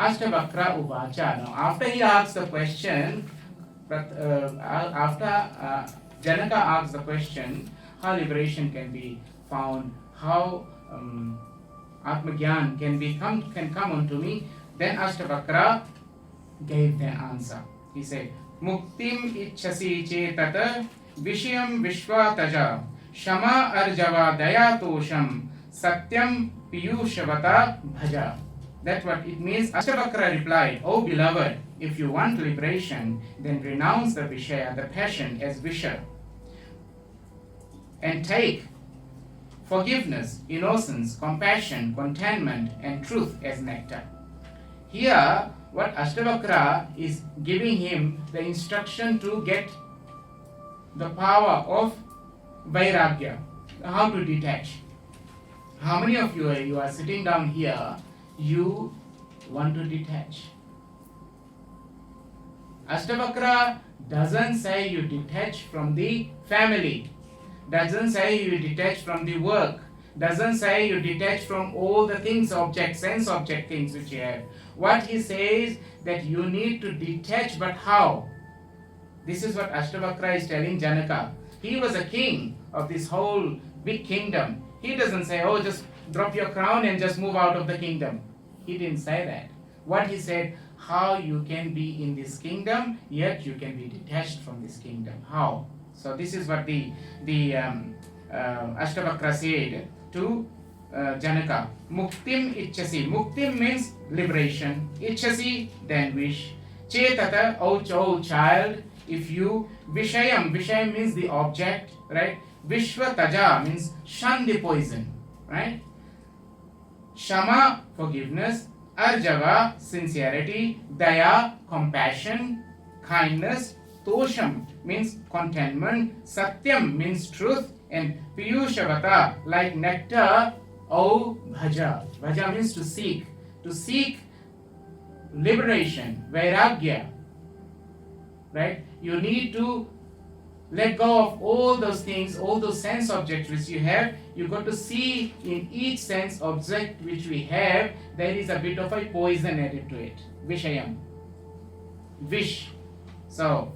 Ashtavakra Uvacha. Now, after he asks the question, after Janaka asks the question, how liberation can be found, how Atmagyan can come unto me, then Ashtavakra gave the answer. He said, Muktim ichhasi chetata vishayam vishwataja shama arjava dayatosham satyam piyushavata bhaja. That's what it means. Ashtavakra replied, O beloved, if you want liberation, then renounce the Vishaya, the passion, as Visha, and take forgiveness, innocence, compassion, contentment, and truth as nectar. Here, what Ashtavakra is giving him the instruction to get the power of Vairagya, how to detach. How many of you are sitting down here, you want to detach? Ashtavakra doesn't say you detach from the family, doesn't say you detach from the work, doesn't say you detach from all the things, objects, sense object things which you have. What he says that you need to detach, but how? This is what Ashtavakra is telling Janaka. He was a king of this whole big kingdom. He doesn't say, oh, just drop your crown and just move out of the kingdom. He didn't say that. What he said, how you can be in this kingdom, yet you can be detached from this kingdom. How? So this is what the Ashtavakra said to Janaka. Muktim ichhasi. Muktim means liberation. Ichhasi, then wish. Chetata, oh child, if you, Vishayam means the object, right? Vishwataja means shun the poison, right? Shama, forgiveness. Arjava, sincerity. Daya, compassion, kindness. Tosham means contentment. Satyam means truth. And Piyushavata, like nectar. O bhaja. Bhaja means to seek. To seek liberation, Vairagya. Right? You need to let go of all those things, all those sense objects which you have. You got to see in each sense object which we have, there is a bit of a poison added to it. Vishayam. Vish. So,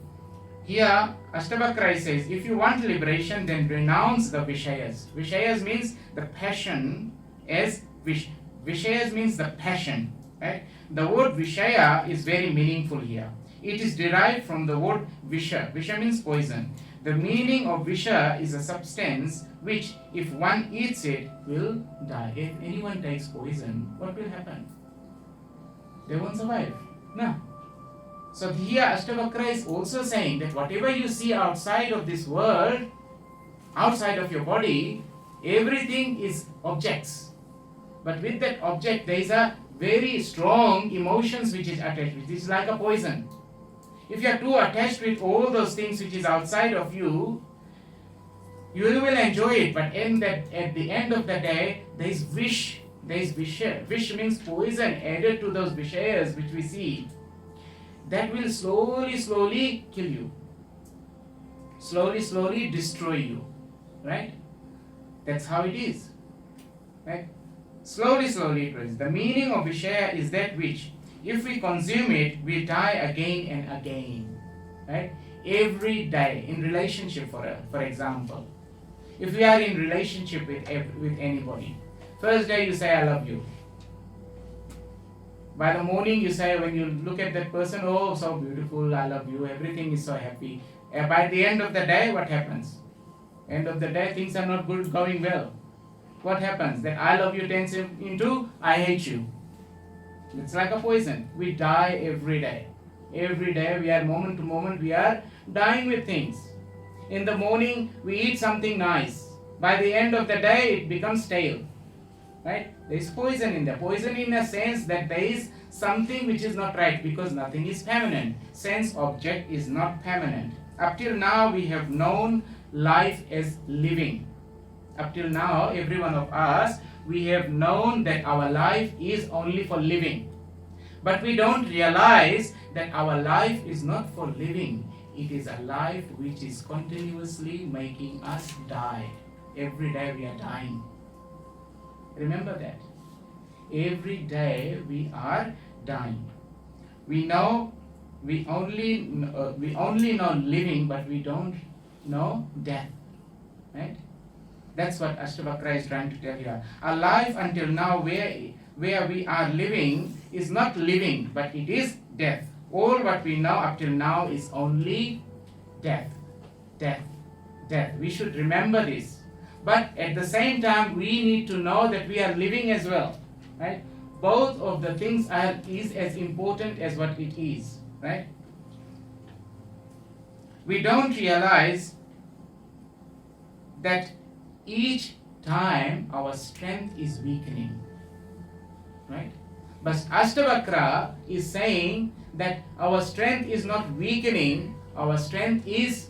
here Ashtavakra says, if you want liberation, then renounce the Vishayas. Vishayas means the passion as Vish. Vishayas means the passion. Right? The word Vishaya is very meaningful here. It is derived from the word Visha. Visha means poison. The meaning of Visha is a substance which, if one eats it, will die. If anyone takes poison, what will happen? They won't survive. No. So here Ashtavakra is also saying that whatever you see outside of this world, outside of your body, everything is objects. But with that object, there is a very strong emotions which is attached with. It is like a poison. If you are too attached with all those things which is outside of you, you will enjoy it. But at the end of the day, there is wish. There is visha. Vish means poison added to those vishayas which we see. That will slowly kill you. Slowly destroy you. Right? That's how it is. Right? Slowly it is. The meaning of Vishaya is that which, if we consume it, we die again and again. Right? Every day, in relationship, for example. If we are in relationship with anybody, first day you say, I love you. By the morning you say, when you look at that person, oh, so beautiful, I love you, everything is so happy. By the end of the day, what happens? End of the day, things are not going well. What happens? That I love you turns into I hate you. It's like a poison. We die every day. Every day we are moment to moment, we are dying with things. In the morning, we eat something nice. By the end of the day, it becomes stale. Right? There is poison in there. Poison in a sense that there is something which is not right, because nothing is permanent. Sense object is not permanent. Up till now, we have known life as living. Up till now, every one of us, we have known that our life is only for living. But we don't realize that our life is not for living. It is a life which is continuously making us die. Every day we are dying. Remember that. Every day we are dying. We know, we only know living, but we don't know death, right? That's what Ashtavakra is trying to tell you. Our life until now, where we are living, is not living, but it is death. All what we know up till now is only death, death, death. We should remember this. But at the same time, we need to know that we are living as well, right? Both of the things is as important as what it is, right? We don't realize that each time our strength is weakening, right? But Ashtavakra is saying that our strength is not weakening, our strength is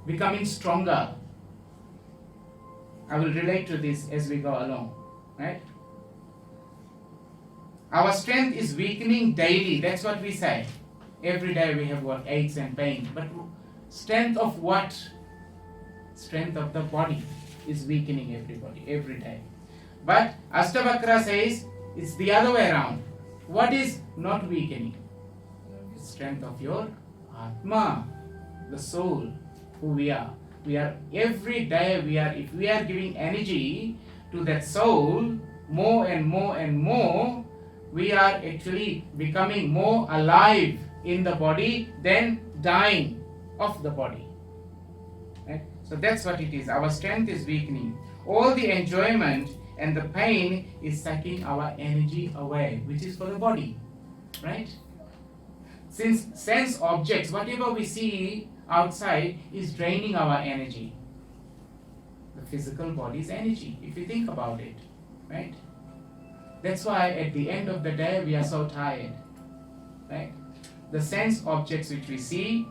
becoming stronger. I will relate to this as we go along, right? Our strength is weakening daily, that's what we say. Every day we have what? Aches and pains. But strength of what? Strength of the body is weakening every day. But Ashtavakra says it's the other way around. What is not weakening? Strength of your Atma, the soul, who we are. We are every day, if we are giving energy to that soul more and more and more, we are actually becoming more alive in the body than dying of the body. Right? So that's what it is. Our strength is weakening. All the enjoyment and the pain is sucking our energy away, which is for the body. Right? Since sense objects, whatever we see outside is draining our energy. The physical body's energy, if you think about it. Right? That's why at the end of the day we are so tired. Right? The sense objects which we see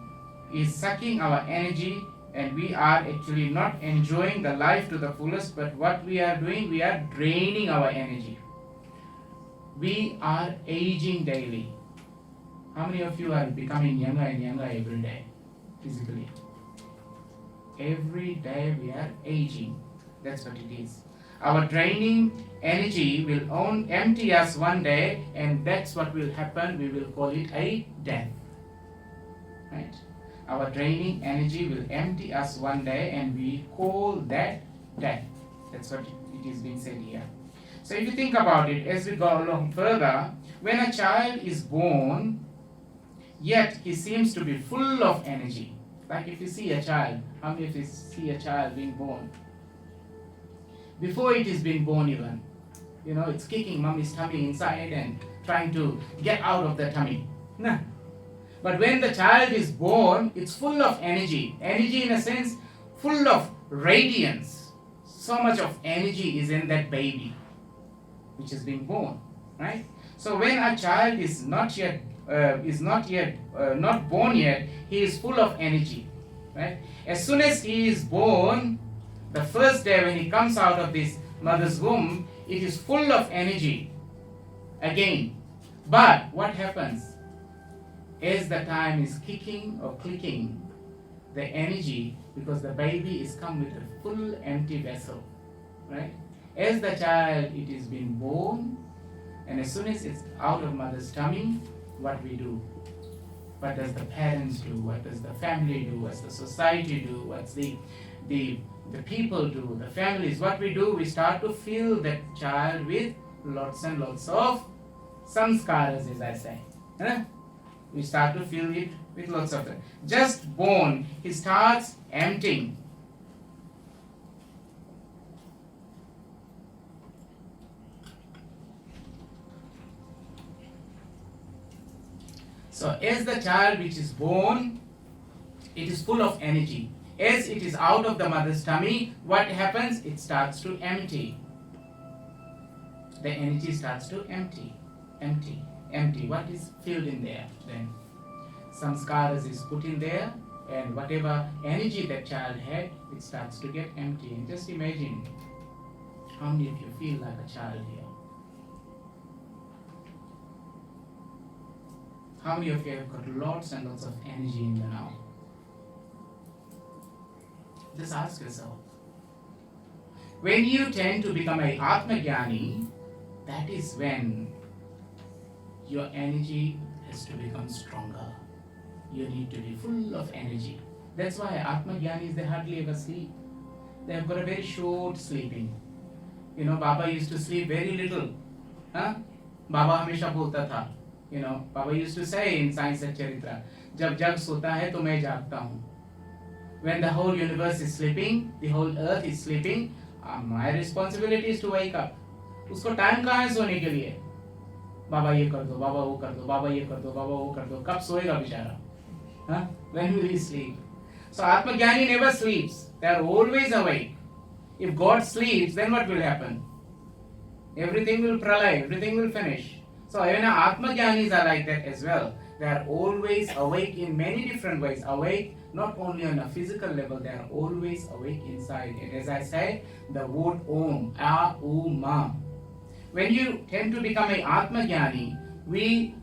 is sucking our energy, and we are actually not enjoying the life to the fullest, but what we are doing, we are draining our energy. We are aging daily. How many of you are becoming younger and younger every day, physically? Every day we are aging. That's what it is. Our draining energy will empty us one day, and that's what will happen. We will call it a death. Right? Our draining energy will empty us one day, and we call that death. That's what it is being said here. So if you think about it, as we go along further, when a child is born, yet he seems to be full of energy. Like if you see a child, how many of you see a child being born? Before it is being born even, it's kicking mommy's tummy inside and trying to get out of the tummy. Nah. But when the child is born, it's full of energy. Energy in a sense, full of radiance. So much of energy is in that baby, which is being born, right? So when a child is not born yet, he is full of energy, right? As soon as he is born, the first day when he comes out of this mother's womb, it is full of energy again. But what happens? As the time is kicking or clicking, the energy, because the baby is come with a full empty vessel, right? As the child, it is being born, and as soon as it's out of mother's tummy, what we do? What does the parents do? What does the family do? What's the society do? What's the people do? The families, what we do? We start to fill that child with lots and lots of samskaras, as I say. Huh? We start to fill it with lots of them. Just born, he starts emptying. So as the child which is born, it is full of energy. As it is out of the mother's tummy, what happens? It starts to empty. The energy starts to empty. What is filled in there then? Samskaras is put in there, and whatever energy that child had, it starts to get empty. And just imagine, how many of you feel like a child here? How many of you have got lots and lots of energy in the now? Just ask yourself. When you tend to become a Atma Jnani, that is when your energy has to become stronger. You need to be full of energy. That's why Atma Gyanis, they hardly ever sleep. They have got a very short sleeping. You know, Baba used to sleep very little. Huh? Baba हमेशा बोलता था, you know, Baba used to say in Science and Charitra, जब जग सोता है तो मैं जागता हूँ. When the whole universe is sleeping, the whole earth is sleeping, my responsibility is to wake up. उसको टाइम कहाँ है सोने के लिए? बाबा ये कर दो, बाबा वो कर दो, बाबा ये कर दो, बाबा वो कर दो. कब सोएगा बेचारा? Huh? When will he sleep? So Atma Jnani never sleeps. They are always awake. If God sleeps, then what will happen? Everything will pralay, everything will finish. So even Atma Jnanis are like that as well. They are always awake in many different ways. Awake not only on a physical level, they are always awake inside. And as I say, the word Om, A-U-Ma. When you tend to become an Atma Jnani, we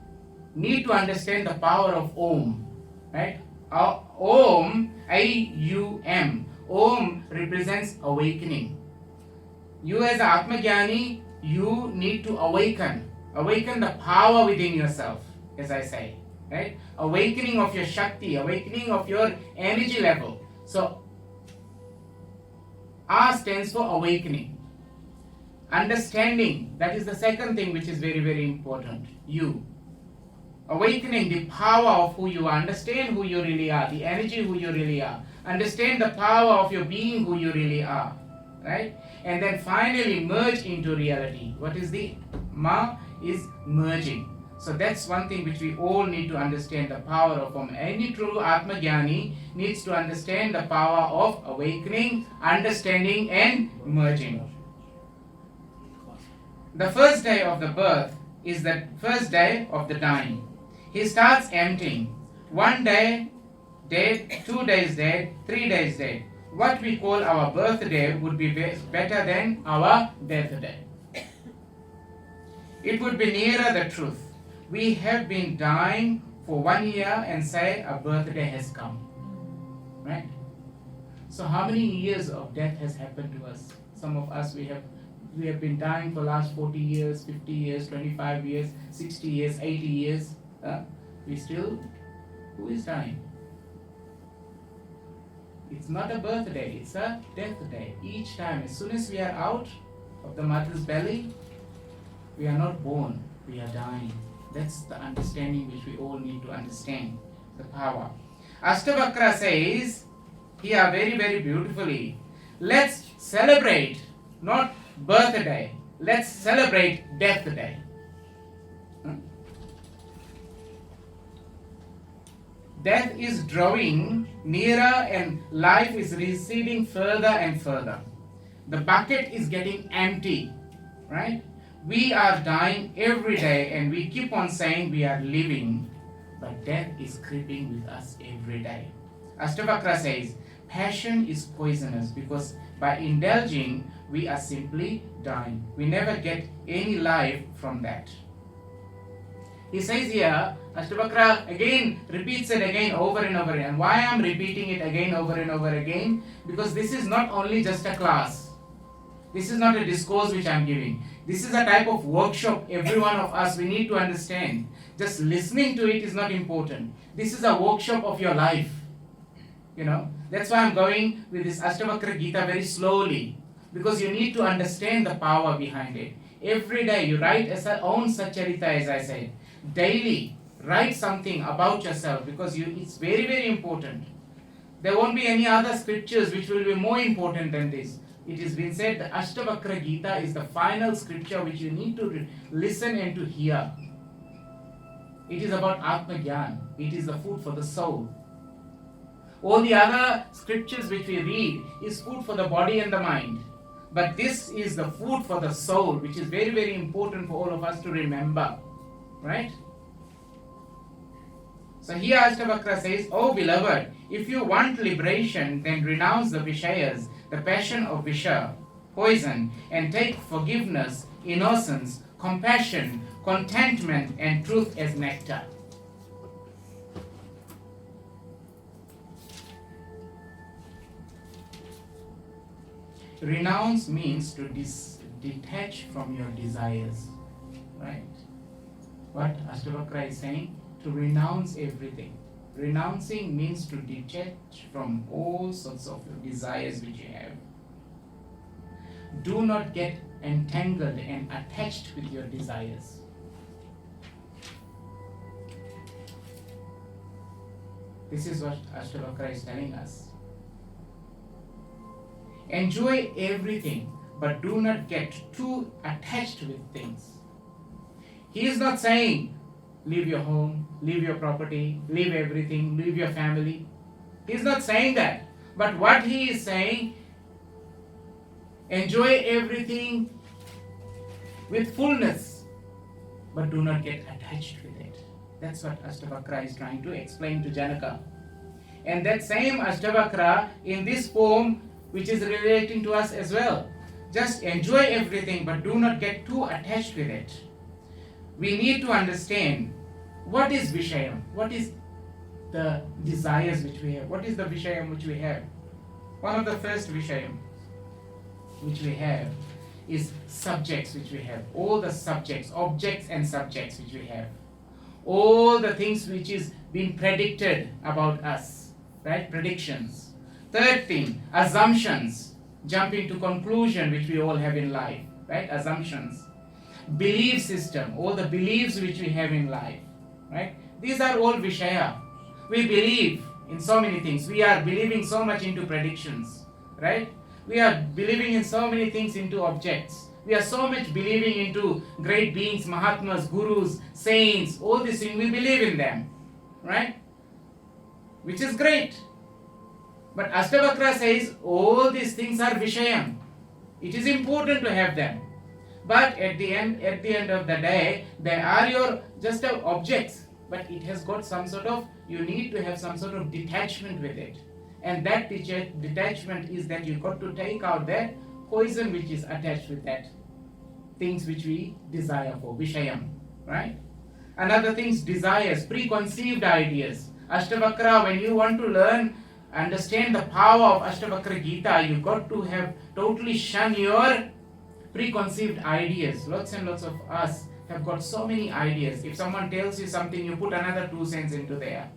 need to understand the power of Om. Right? Om, I-U-M. Om represents awakening. You as Atma Jnani, you need to awaken the power within yourself, as I say, right? Awakening of your Shakti, awakening of your energy level. So, A stands for awakening. Understanding, that is the second thing which is very, very important. You. Awakening the power of who you are. Understand who you really are, the energy who you really are. Understand the power of your being who you really are, right? And then finally merge into reality. What is the Ma? Is merging. So that's one thing which we all need to understand, the power of Om. Any true Atma Jnani needs to understand the power of awakening, understanding and merging. The first day of the birth is the first day of the dying. He starts emptying. 1 day dead, 2 days dead, 3 days dead. What we call our birthday would be better than our death day. It would be nearer the truth. We have been dying for 1 year and say a birthday has come. Right? So how many years of death has happened to us? Some of us, we have been dying for last 40 years, 50 years, 25 years, 60 years, 80 years. Who is dying? It's not a birthday, it's a death day. Each time, as soon as we are out of the mother's belly, we are not born, we are dying. That's the understanding which we all need to understand, the power. Ashtavakra says here very, very beautifully, let's celebrate not birthday, let's celebrate death day. Death is drawing nearer and life is receding further and further. The bucket is getting empty, right? We are dying every day and we keep on saying we are living, but death is creeping with us every day. Ashtavakra says, passion is poisonous because by indulging, we are simply dying. We never get any life from that. He says here, Ashtavakra again repeats it again over and over again. Why I am repeating it again over and over again? Because this is not only just a class. This is not a discourse which I am giving. This is a type of workshop every one of us we need to understand. Just listening to it is not important. This is a workshop of your life. You know, that's why I'm going with this Ashtavakra Gita very slowly. Because you need to understand the power behind it. Every day you write as your own Satcharita, as I said. Daily write something about yourself because it's very, very important. There won't be any other scriptures which will be more important than this. It has been said the Ashtavakra Gita is the final scripture which you need to listen and to hear. It is about Atma Gyan. It is the food for the soul. All the other scriptures which we read is food for the body and the mind. But this is the food for the soul, which is very, very important for all of us to remember. Right? So here Ashtavakra says, oh beloved, if you want liberation, then renounce the Vishayas, the passion of Visha, poison, and take forgiveness, innocence, compassion, contentment, and truth as nectar. Renounce means to detach from your desires. Right? what Ashtavakra is saying? To renounce everything. Renouncing means to detach from all sorts of desires which you have. Do not get entangled and attached with your desires. This is what Ashtavakra is telling us. Enjoy everything, but do not get too attached with things. He is not saying, leave your home, leave your property, leave everything, leave your family. He is not saying that. But what he is saying, enjoy everything with fullness, but do not get attached with it. That's what Ashtavakra is trying to explain to Janaka. And that same Ashtavakra in this poem, which is relating to us as well. Just enjoy everything, but do not get too attached with it. We need to understand what is Vishayam, what is the desires which we have, what is the Vishayam which we have. One of the first Vishayam which we have is subjects which we have. All the subjects, objects and subjects which we have. All the things which is being predicted about us, right? Predictions. Third thing, assumptions, jumping to conclusion which we all have in life, right? Assumptions. Belief system, all the beliefs which we have in life, right? These are all Vishaya. We believe in so many things. We are believing so much into predictions, right? We are believing in so many things into objects. We are so much believing into great beings, Mahatmas, Gurus, saints, all these things. We believe in them, right? Which is great. But Ashtavakra says all these things are Vishayam. It is important to have them. But at the end of the day, they are your just objects. But it has got some sort of, you need to have some sort of detachment with it. And that detachment is that you've got to take out that poison which is attached with that. Things which we desire for, Vishayam, right? Another thing's desires, preconceived ideas. Ashtavakra, when you want to learn, understand the power of Ashtavakra Gita, you've got to have totally shun your preconceived ideas. Lots and lots of us have got so many ideas. If someone tells you something, you put another 2 cents into there,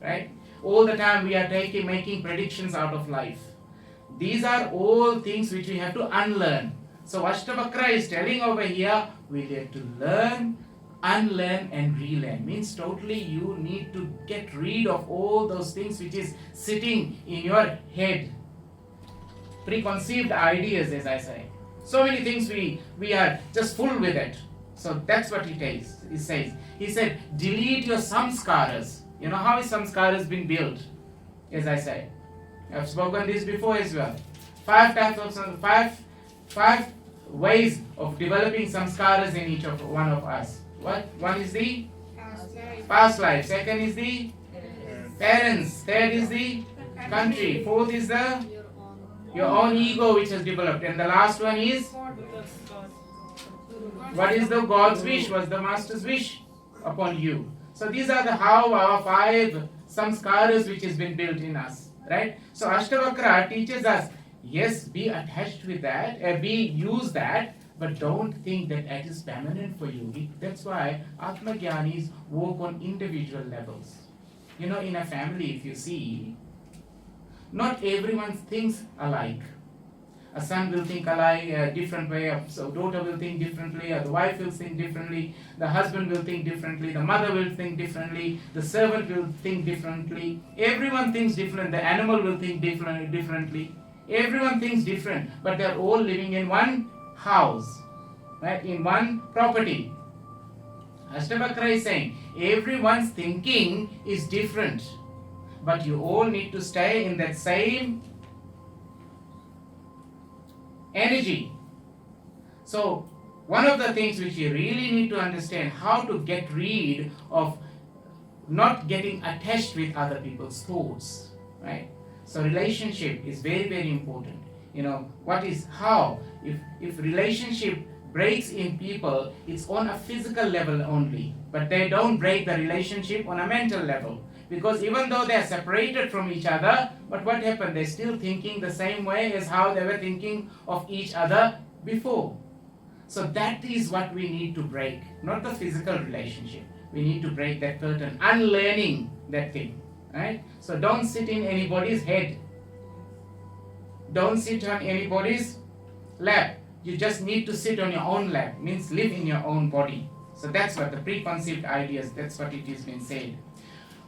right? All the time we are making predictions out of life. These are all things which we have to unlearn. So Ashtavakra is telling over here, we have to learn, unlearn and relearn. Means totally you need to get rid of all those things which is sitting in your head. Preconceived ideas, as I say. So many things we are just full with it. So that's what he says. He said, delete your samskaras. You know how is samskaras been built? As I say. I've spoken this before as well. 5 types of five ways of developing samskaras in each of one of us. What? One is the past life. Second is the parents. Third is the country. Fourth is the your own ego which has developed. And the last one is what is the God's wish? What's the Master's wish upon you? So these are how our 5 samskaras which has been built in us. Right? So Ashtavakra teaches us, yes, be attached with that, use that, but don't think that that is permanent for you. That's why Atmagyanis work on individual levels. You know, in a family, if you see, not everyone thinks alike. A son will think alike, a different way, a daughter will think differently, the wife will think differently, the husband will think differently, the mother will think differently, the servant will think differently. Everyone thinks different, the animal will think differently. Everyone thinks different, but they are all living in one house, right? In one property. Ashtavakra is saying, everyone's thinking is different, but you all need to stay in that same energy. So one of the things which you really need to understand, how to get rid of not getting attached with other people's thoughts, right? So relationship is very, very important. You know, if relationship breaks in people, it's on a physical level only, but they don't break the relationship on a mental level. Because even though they are separated from each other, but what happened? They're still thinking the same way as how they were thinking of each other before. So that is what we need to break, not the physical relationship. We need to break that curtain, unlearning that thing, right? So don't sit in anybody's head. Don't sit on anybody's lap. You just need to sit on your own lap, means live in your own body. So that's what the preconceived ideas, that's what it has been said.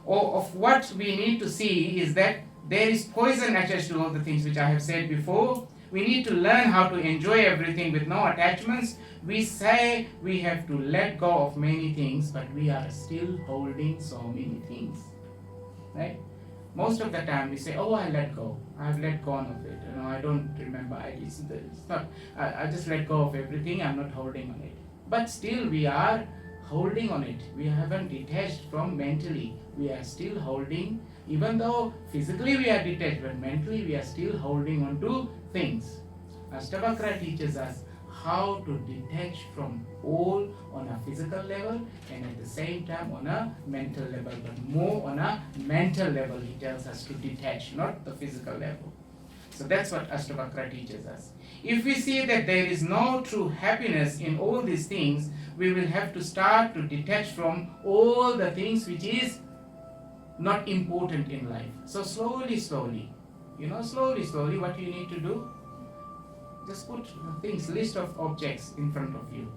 Or of what we need to see is that there is poison attached to all the things which I have said before. We need to learn how to enjoy everything with no attachments. We say we have to let go of many things, but we are still holding so many things, right? Most of the time we say, oh, I let go. I've let go of it. I don't remember. It's not. I just let go of everything. I'm not holding on it. But still we are holding on it. We haven't detached from mentally. We are still holding, even though physically we are detached, but mentally we are still holding on to things. Ashtavakra teaches us how to detach from all on a physical level and at the same time on a mental level, but more on a mental level he tells us to detach, not the physical level. So that's what Ashtavakra teaches us. If we see that there is no true happiness in all these things, we will have to start to detach from all the things which is not important in life. So slowly, slowly, what you need to do, just put things, list of objects in front of you.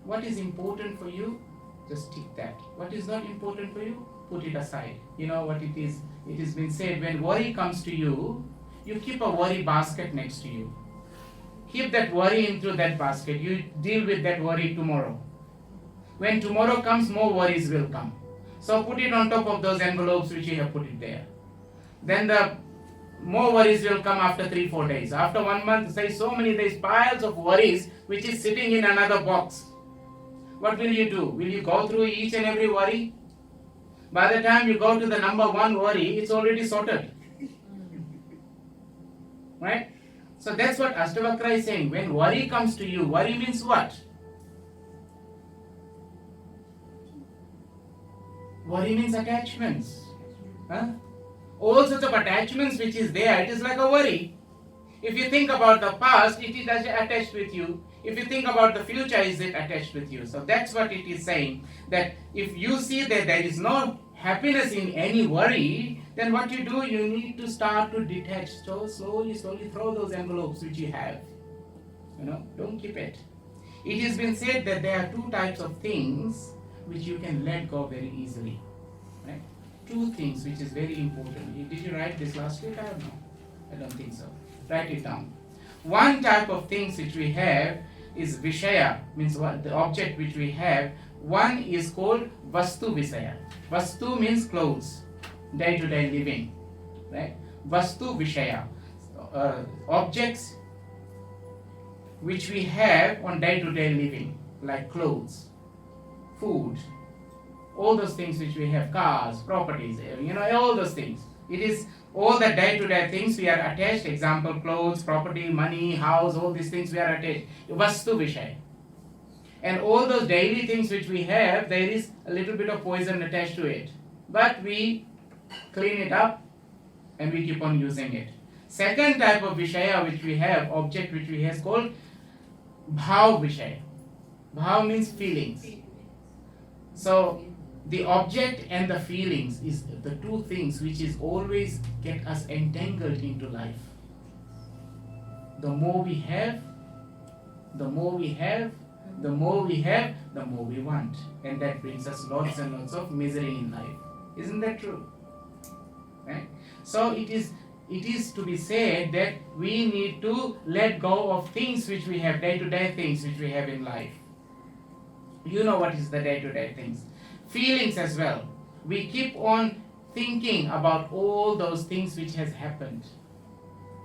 What is important for you, just tick that. What is not important for you, put it aside. You know what it is? It has been said, when worry comes to you, you keep a worry basket next to you. Keep that worry into that basket. You deal with that worry tomorrow. When tomorrow comes, more worries will come. So put it on top of those envelopes which you have put it there. Then the more worries will come after 3-4 days. After 1 month, there's piles of worries which is sitting in another box. What will you do? Will you go through each and every worry? By the time you go to the number 1 worry, it's already sorted. Right? So that's what Ashtavakra is saying. When worry comes to you, worry means what? Worry means attachments. All sorts of attachments which is there, it is like a worry. If you think about the past, it is attached with you. If you think about the future, is it attached with you? So that's what it is saying. That if you see that there is no happiness in any worry, then what you do, you need to start to detach. So slowly throw those envelopes which you have. Don't keep it. It has been said that there are 2 types of things which you can let go very easily. Right? 2 things which is very important. Did you write this last week? I don't know. I don't think so. Write it down. One type of things which we have is Vishaya, means what the object which we have. One is called Vastu Vishaya. Vastu means clothes, day-to-day living. Right? Vastu Vishaya. Objects which we have on day-to-day living, like clothes, food, all those things which we have, cars, properties, all those things. It is all the day-to-day things we are attached. Example, clothes, property, money, house, all these things we are attached. Vastu Vishaya. And all those daily things which we have, there is a little bit of poison attached to it. But we clean it up and we keep on using it. Second type of Vishaya which we have, object which we have, is called Bhav Vishaya. Bhav means feelings. So the object and the feelings is the 2 things which is always get us entangled into life. The more we have, the more we want. And that brings us lots and lots of misery in life. Isn't that true? Right? So it is to be said that we need to let go of things which we have, day-to-day things which we have in life. You know what is the day-to-day things. Feelings as well. We keep on thinking about all those things which has happened.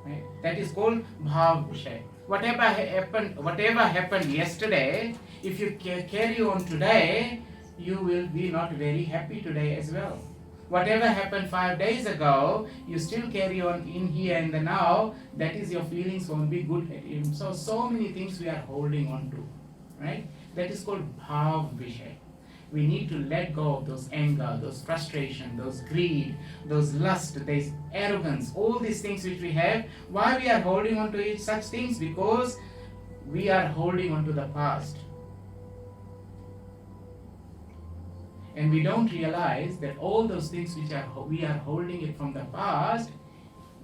Right? That is called Bhav Vishaya. Whatever happened yesterday, if you carry on today, you will be not very happy today as well. Whatever happened 5 days ago, you still carry on in here and the now, that is your feelings won't be good at him. So many things we are holding on to. Right? That is called Bhav Vishaya. We need to let go of those anger, those frustration, those greed, those lust, those arrogance, all these things which we have. Why we are holding on to such things? Because we are holding on to the past. And we don't realize that all those things which we are holding it from the past,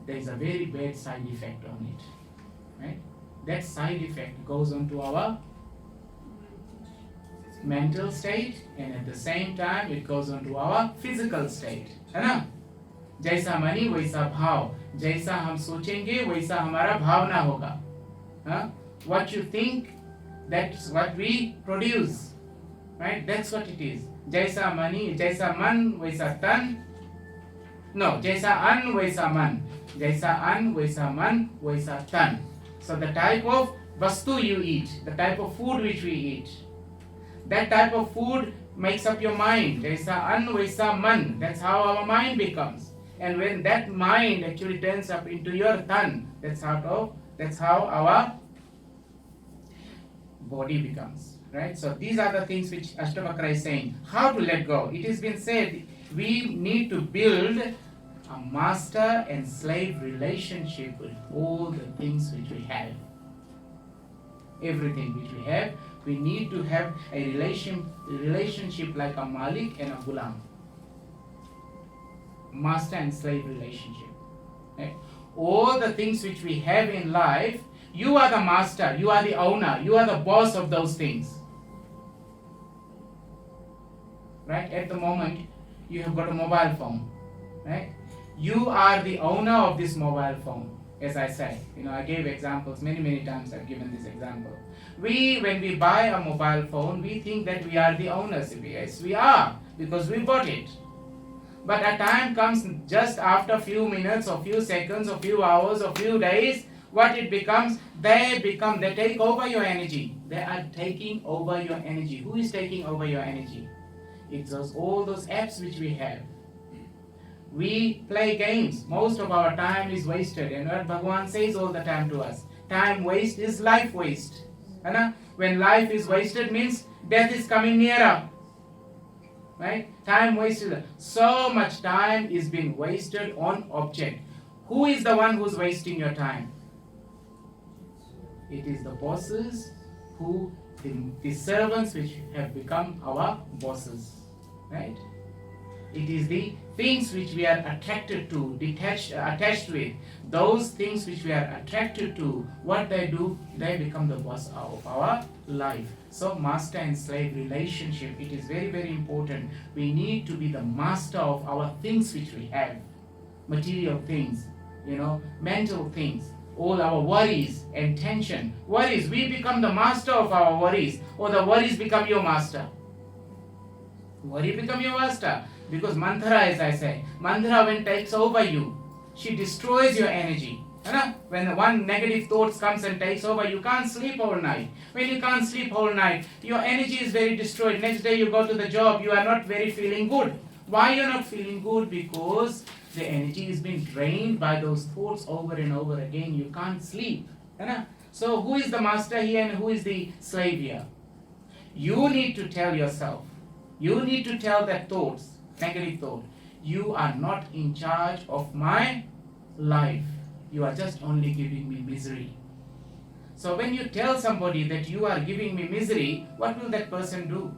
there is a very bad side effect on it. Right? That side effect goes on to our mental state, and at the same time it goes on to our physical state. है ना? जैसा money वैसा भाव, जैसा हम सोचेंगे वैसा हमारा भावना होगा. What you think, that's what we produce. Right? That's what it is. जैसा मनी, जैसा मन वैसा तन. No, जैसा अन्न वैसा मन. जैसा अन्न वैसा मन वैसा तन. So the type of vastu you eat, the type of food which we eat, that type of food makes up your mind. जैसा अन्न वैसा मन. That's how our mind becomes. And when that mind actually turns up into your tan, that's how our body becomes. Right? So these are the things which Ashtavakra is saying. How to let go? It has been said we need to build a master and slave relationship with all the things which we have. Everything which we have, we need to have a relationship like a Malik and a Ghulam. Master and slave relationship. Right? All the things which we have in life, you are the master, you are the owner, you are the boss of those things. Right? At the moment, you have got a mobile phone. Right? You are the owner of this mobile phone. As I said, I gave examples, many times I've given this example. When we buy a mobile phone, we think that we are the owners. Yes, we are, because we bought it. But a time comes just after a few minutes or few seconds or few hours or few days, what it becomes, they take over your energy. They are taking over your energy. Who is taking over your energy? It's all those apps which we have. We play games. Most of our time is wasted. And what Bhagavan says all the time to us, time waste is life waste. When life is wasted means death is coming nearer. Right? Time wasted. So much time is being wasted on object. Who is the one who's wasting your time? It is the bosses the servants which have become our bosses. Right? It is the things which we are attracted to, attached with. Those things which we are attracted to, what they do, they become the boss of our life. So master and slave relationship, it is very important. We need to be the master of our things which we have. Material things, mental things, all our worries and tension. Worries, we become the master of our worries, or the worries become your master. Worry become your master. Because Manthara, as I say, Manthara when takes over you, she destroys your energy. When one negative thought comes and takes over, you can't sleep all night. When you can't sleep all night, your energy is very destroyed. Next day you go to the job, you are not very feeling good. Why you are not feeling good? Because the energy is being drained by those thoughts over and over again. You can't sleep. So who is the master here and who is the slave here? You need to tell yourself. You need to tell that thoughts, negative thought, you are not in charge of my life. You are just only giving me misery. So when you tell somebody that you are giving me misery, what will that person do?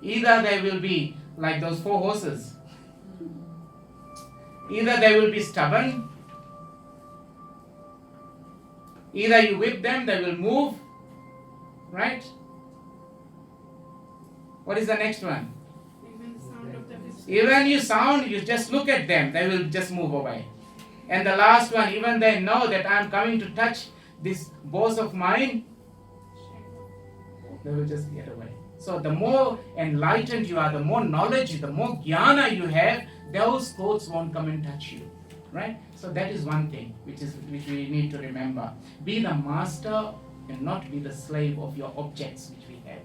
Either they will be like those 4 horses. Either they will be stubborn. Either you whip them, they will move. Right? What is the next one? Even you just look at them, they will just move away. And the last one, even they know that I am coming to touch this boss of mine, they will just get away. So the more enlightened you are, the more knowledge, the more jnana you have, those thoughts won't come and touch you. Right? So that is one thing which we need to remember. Be the master and not be the slave of your objects which we have.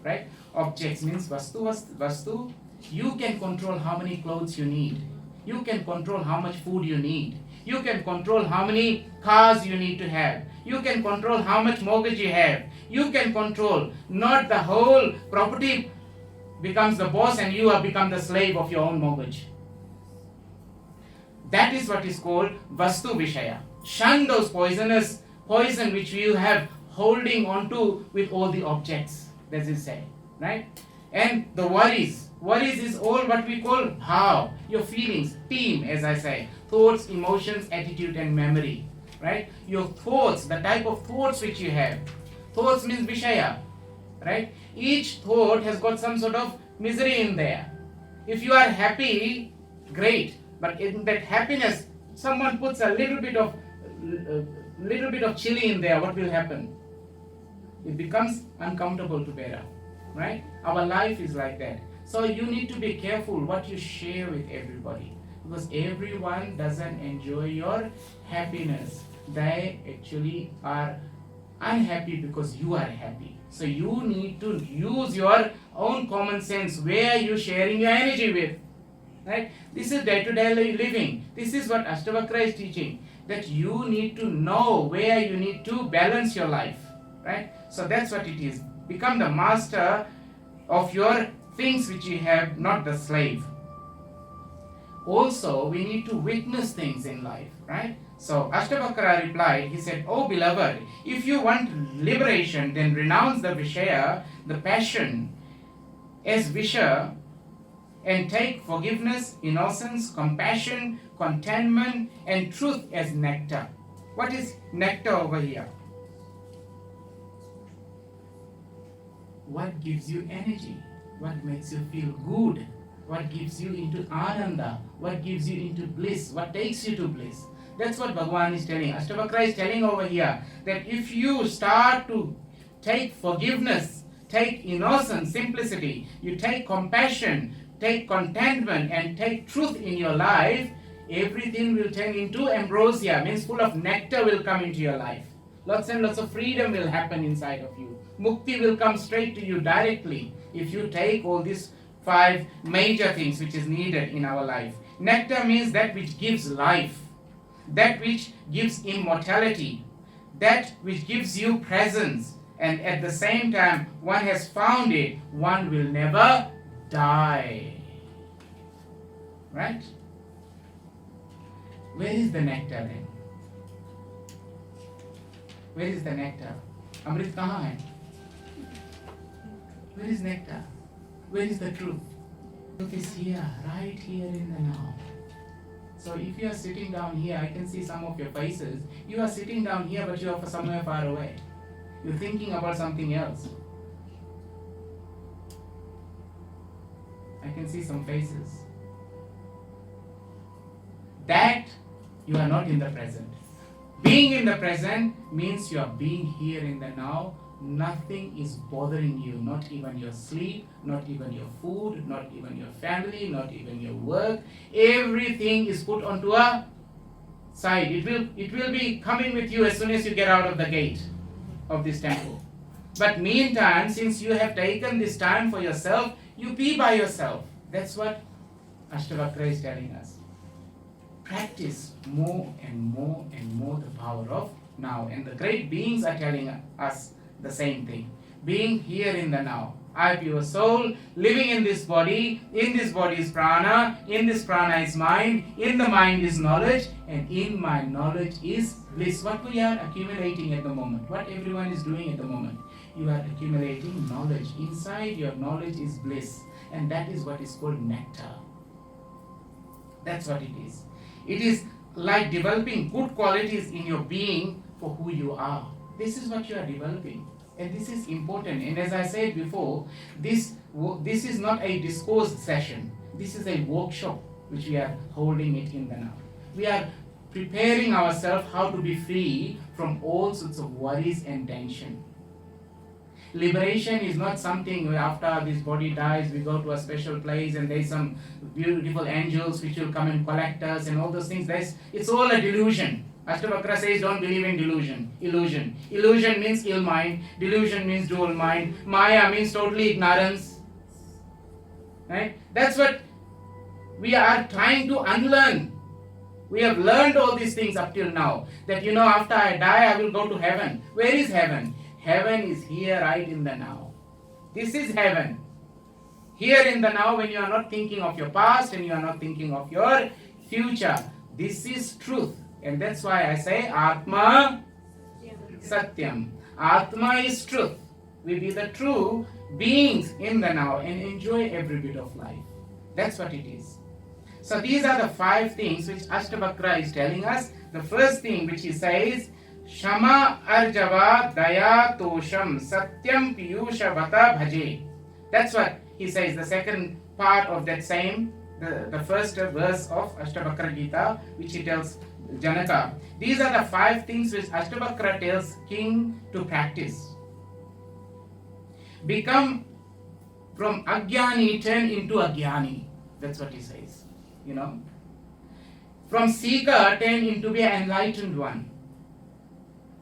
Right? Objects means vastu. You can control how many clothes you need. You can control how much food you need. You can control how many cars you need to have. You can control how much mortgage you have. You can control, not the whole property becomes the boss and you have become the slave of your own mortgage. That is what is called vastu vishaya. Shun those poison which you have holding on to with all the objects, as you say, right? And the worries is all what we call bhav, your feelings, team, as I say, thoughts, emotions, attitude, and memory, right? Your thoughts, the type of thoughts which you have. Thoughts means vishaya, right? Each thought has got some sort of misery in there. If you are happy, great, but in that happiness, someone puts a little bit of chili in there, what will happen? It becomes uncomfortable to bear up, right? Our life is like that. So you need to be careful what you share with everybody, because everyone doesn't enjoy your happiness. They actually are unhappy because you are happy. So you need to use your own common sense where you sharing your energy with, right? This is day-to-day living. This is what Ashtavakra is teaching, that you need to know where you need to balance your life, right? So that's what it is. Become the master of your things which you have, not the slave. Also, we need to witness things in life, right? So Ashtavakra replied, he said, "Oh beloved, if you want liberation, then renounce the Vishaya, the passion, as Visha, and take forgiveness, innocence, compassion, contentment, and truth as nectar." What is nectar over here? What gives you energy? What makes you feel good? What gives you into ananda? What gives you into bliss? What takes you to bliss? That's what Bhagavan is telling. Ashtavakra is telling over here that if you start to take forgiveness, take innocence, simplicity, you take compassion, take contentment, and take truth in your life, everything will turn into ambrosia, means full of nectar will come into your life. Lots and lots of freedom will happen inside of you. Mukti will come straight to you directly if you take all these 5 major things which is needed in our life. Nectar means that which gives life, that which gives immortality, that which gives you presence, and at the same time one has found it, one will never die. Right? Where is the nectar then? Where is the nectar? Amrit kahan hai? Where is nectar? Where is the truth? Truth is here, right here in the now. So if you are sitting down here, I can see some of your faces. You are sitting down here, but you are somewhere far away. You're thinking about something else. I can see some faces. That you are not in the present. Being in the present means you are being here in the now. Nothing is bothering you, not even your sleep, not even your food, not even your family, not even your work. Everything is put onto a side. It will be coming with you as soon as you get out of the gate of this temple. But meantime, since you have taken this time for yourself, you be by yourself. That's what Ashtavakra is telling us. Practice more and more and more the power of now. And the great beings are telling us the same thing. Being here in the now. I, pure soul, living in this body is prana, in this prana is mind, in the mind is knowledge, and in my knowledge is bliss. What we are accumulating at the moment, what everyone is doing at the moment, you are accumulating knowledge. Inside your knowledge is bliss, and that is what is called nectar. That's what it is. It is like developing good qualities in your being for who you are. This is what you are developing, and this is important. And as I said before, this is not a discourse session. This is a workshop which we are holding it in the now. We are preparing ourselves how to be free from all sorts of worries and tension. Liberation is not something where after this body dies, we go to a special place and there's some beautiful angels which will come and collect us and all those things. It's all a delusion. Ashtavakra says don't believe in delusion. Illusion. Illusion means ill mind. Delusion means dual mind. Maya means totally ignorance. Right? That's what we are trying to unlearn. We have learned all these things up till now. That after I die, I will go to heaven. Where is heaven? Heaven is here right in the now. This is heaven. Here in the now, when you are not thinking of your past and you are not thinking of your future. This is truth. And that's why I say Atma Satyam. Atma is truth. We be the true beings in the now and enjoy every bit of life. That's what it is. So these are the 5 things which Ashtavakra is telling us. The first thing which he says, Shama Arjava Daya Tosham Satyam Piyusha Vata Bhaje. That's what he says, the second part of that same, the first verse of Ashtavakra Gita, which he tells Janaka. These are the 5 things which Ashtavakra tells king to practice. Become from Ajnani, turn into Ajnani. That's what he says. From seeker, turn into be an enlightened one.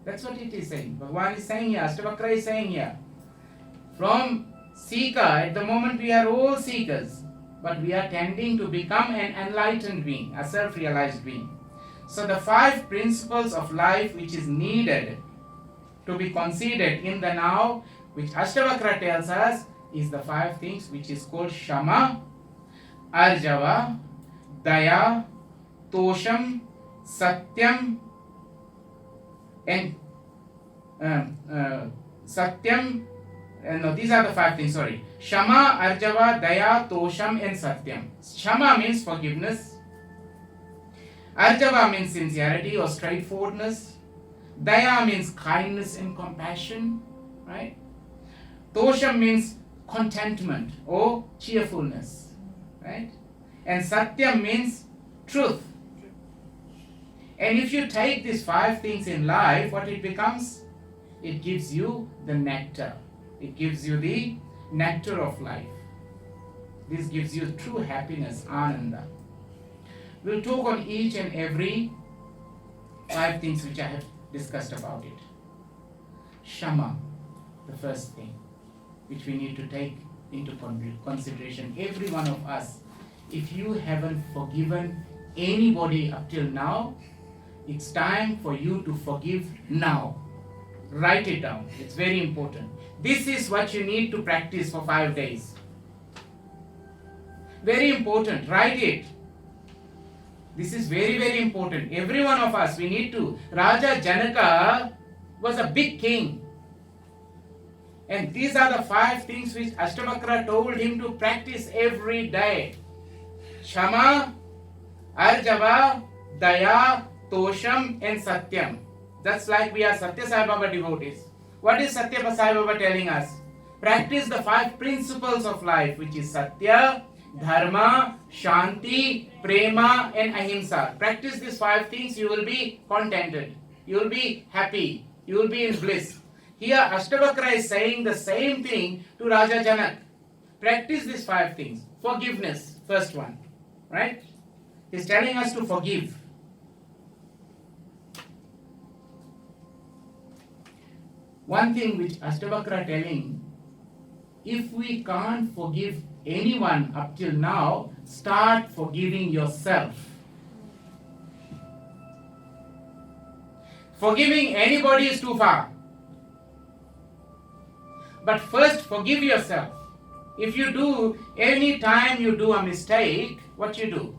That's what it is saying. Bhagavan is saying here, Ashtavakra is saying here. From seeker, at the moment we are all seekers, but we are tending to become an enlightened being, a self-realized being. So the 5 principles of life which is needed to be considered in the now, which Ashtavakra tells us, is the 5 things which is called Shama, Arjava, Daya, Tosham, Satyam, and Satyam. No, these are the 5 things, sorry. Shama, Arjava, Daya, Tosham, and Satyam. Shama means forgiveness. Arjava means sincerity or straightforwardness. Daya means kindness and compassion, right? Tosham means contentment or cheerfulness, right? And Satyam means truth. And if you take these 5 things in life, what it becomes? It gives you the nectar. It gives you the nectar of life. This gives you true happiness, ananda. We'll talk on each and every 5 things which I have discussed about it. Shama, the first thing which we need to take into consideration. Every one of us, if you haven't forgiven anybody up till now, it's time for you to forgive now. Write it down. It's very important. This is what you need to practice for 5 days. Very important. Write it. This is very, very important. Every one of us, we need to. Raja Janaka was a big king. And these are the 5 things which Ashtavakra told him to practice every day. Shama, Arjava, Daya, Tosham, and Satyam. That's like we are Satya Sai Baba devotees. What is Satya Sai Baba telling us? Practice the 5 principles of life, which is Satya, Dharma, Shanti, Prema, and Ahimsa. Practice these 5 things, you will be contented. You will be happy. You will be in bliss. Here Ashtavakra is saying the same thing to Raja Janak. Practice these 5 things. Forgiveness, first one. Right? He's telling us to forgive. One thing which Ashtavakra telling, if we can't forgive anyone up till now, start forgiving yourself. Forgiving anybody is too far. But first forgive yourself. If you do, any time you do a mistake, what you do?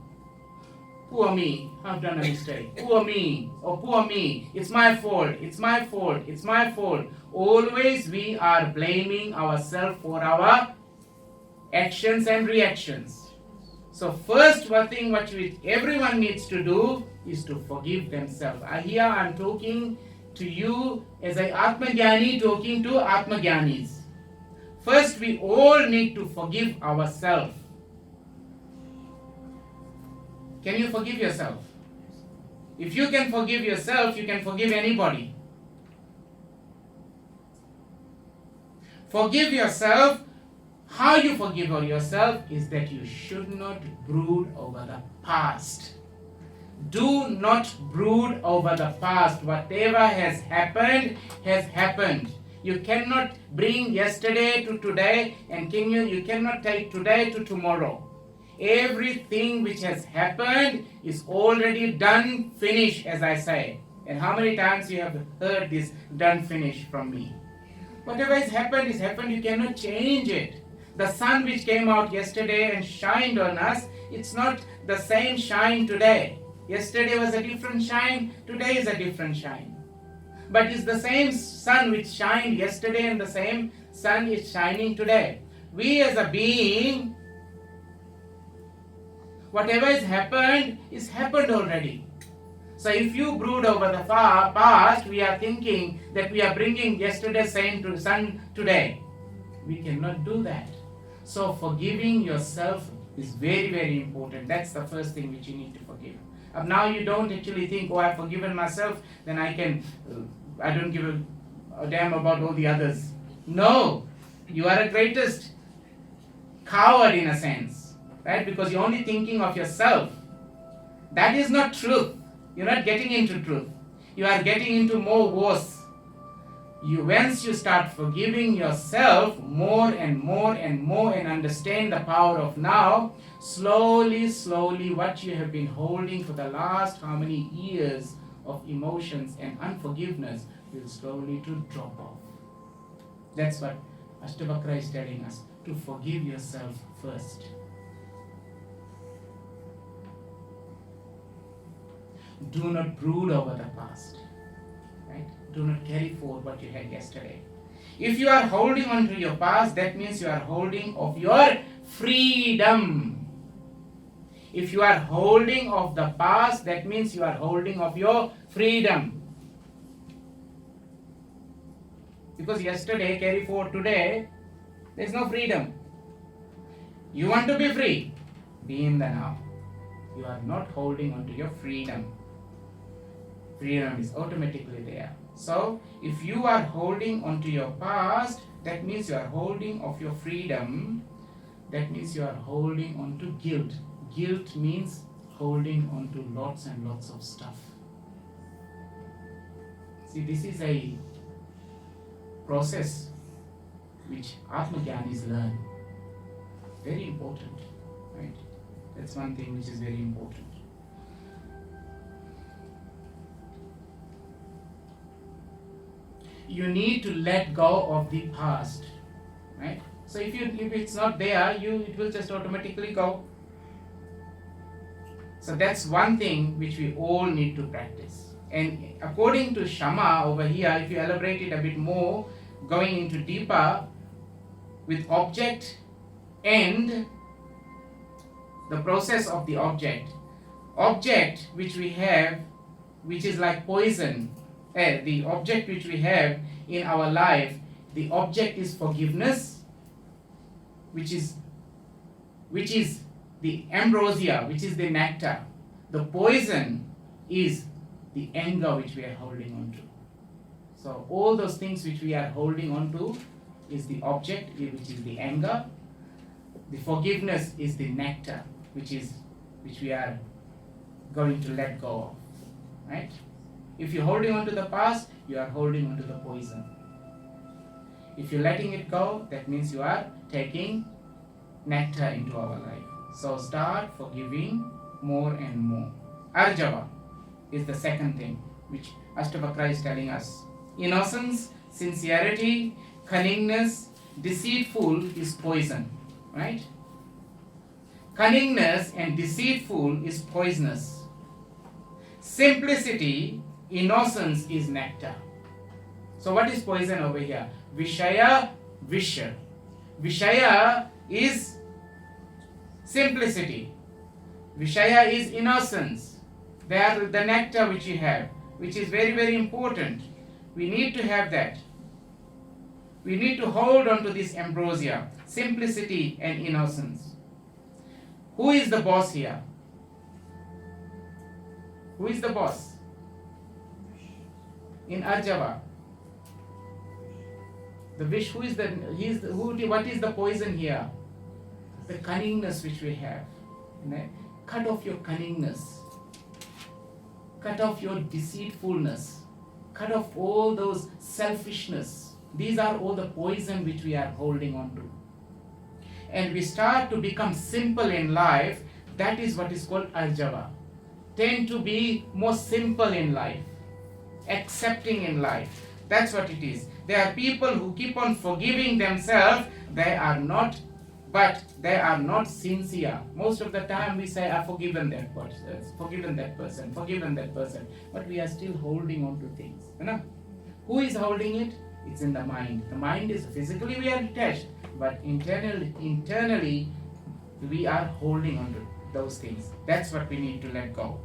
Poor me, I've done a mistake. Poor me, or poor me, it's my fault, it's my fault, it's my fault. Always we are blaming ourselves for our actions and reactions. So first one thing which everyone needs to do is to forgive themselves. Here I am talking to you as an Atmajnani talking to Atmajnanis. First we all need to forgive ourselves. Can you forgive yourself? If you can forgive yourself, you can forgive anybody. Forgive yourself. How you forgive yourself is that you should not brood over the past. Do not brood over the past. Whatever has happened has happened. You cannot bring yesterday to today, and you cannot take today to tomorrow. Everything which has happened is already done, finished, as I say. And how many times you have heard this done, finished from me? Whatever has happened is happened. You cannot change it. The sun which came out yesterday and shined on us, it's not the same shine today. Yesterday was a different shine, today is a different shine. But it's the same sun which shined yesterday and the same sun is shining today. We as a being, whatever has happened is happened already. So if you brood over the past, we are thinking that we are bringing yesterday's sun today. We cannot do that. So forgiving yourself is very, very important. That's the first thing which you need to forgive. Now you don't actually think, oh, I've forgiven myself, then I don't give a damn about all the others. No, you are the greatest coward in a sense, right? Because you're only thinking of yourself. That is not truth. You're not getting into truth. You are getting into more worse. Once you start forgiving yourself more and more and more and understand the power of now, slowly, what you have been holding for the last how many years of emotions and unforgiveness will slowly to drop off. That's what Ashtavakra is telling us, to forgive yourself first. Do not brood over the past. Right? Do not carry forward what you had yesterday. If you are holding on to your past, that means you are holding of your freedom. If you are holding of the past, that means you are holding of your freedom. Because yesterday, carry forward today, there is no freedom. You want to be free, be in the now. You are not holding on to your freedom. Freedom is automatically there. So, if you are holding on to your past, that means you are holding of your freedom. That means you are holding on to guilt. Guilt means holding on to lots and lots of stuff. See, this is a process which Atmagyanis learn. Very important, right? That's one thing which is very important. You need to let go of the past, right? So if it's not there, it will just automatically go. So that's one thing which we all need to practice. And according to Shama over here, if you elaborate it a bit more, going into deeper with object and the process of the object which we have, which is like poison, the object which we have in our life, the object is forgiveness, which is the ambrosia, which is the nectar. The poison is the anger which we are holding on to. So all those things which we are holding on to is the object, which is the anger. The forgiveness is the nectar, which we are going to let go of, right? If you're holding on to the past, you are holding on to the poison. If you're letting it go, that means you are taking nectar into our life. So start forgiving more and more. Arjava is the second thing which Ashtavakra is telling us. Innocence, sincerity, cunningness, deceitful is poison, right? Cunningness and deceitful is poisonous. Simplicity, innocence is nectar. So what is poison over here? Vishaya, Visha. Vishaya is simplicity. Vishaya is innocence. They are the nectar which you have, which is very, very important. We need to have that. We need to hold on to this ambrosia, simplicity and innocence. Who is the boss here? Who is the boss? In Arjava. The wish, what is the poison here? The cunningness which we have. Cut off your cunningness. Cut off your deceitfulness. Cut off all those selfishness. These are all the poison which we are holding on to. And we start to become simple in life. That is what is called Arjava. Tend to be more simple in life. Accepting in life. That's what it is. There are people who keep on forgiving themselves. They are not sincere. Most of the time we say, I've forgiven that person, forgiven that person. But we are still holding on to things. You know? Who is holding it? It's in the mind. The mind is physically we are detached, but internally we are holding on to those things. That's what we need to let go.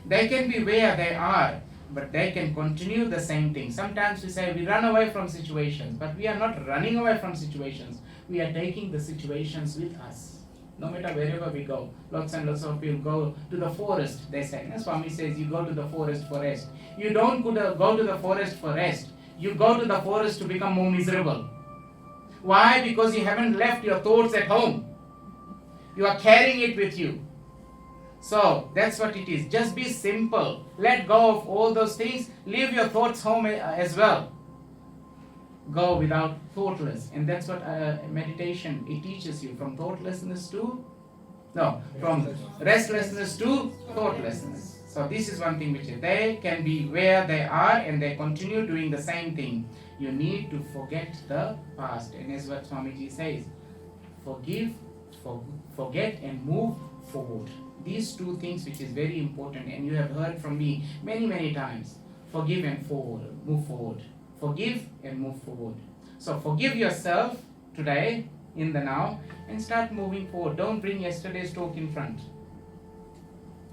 They can be where they are, but they can continue the same thing. Sometimes we say we run away from situations, but we are not running away from situations. We are taking the situations with us. No matter wherever we go. Lots and lots of people go to the forest, they say. Swami says you go to the forest for rest. You don't go to the forest for rest. You go to the forest to become more miserable. Why? Because you haven't left your thoughts at home. You are carrying it with you. So that's what it is. Just be simple. Let go of all those things. Leave your thoughts home as well. Go without thoughtless. And that's what meditation, it teaches you. From thoughtlessness to, from restlessness to thoughtlessness. So this is one thing which is, they can be where they are and they continue doing the same thing. You need to forget the past. And as what Swamiji says, forgive, forget and move forward. These two things which is very important, and you have heard from me many times. Forgive and forward, move forward. Forgive and move forward. So forgive yourself today in the now and start moving forward. Don't bring yesterday's talk in front.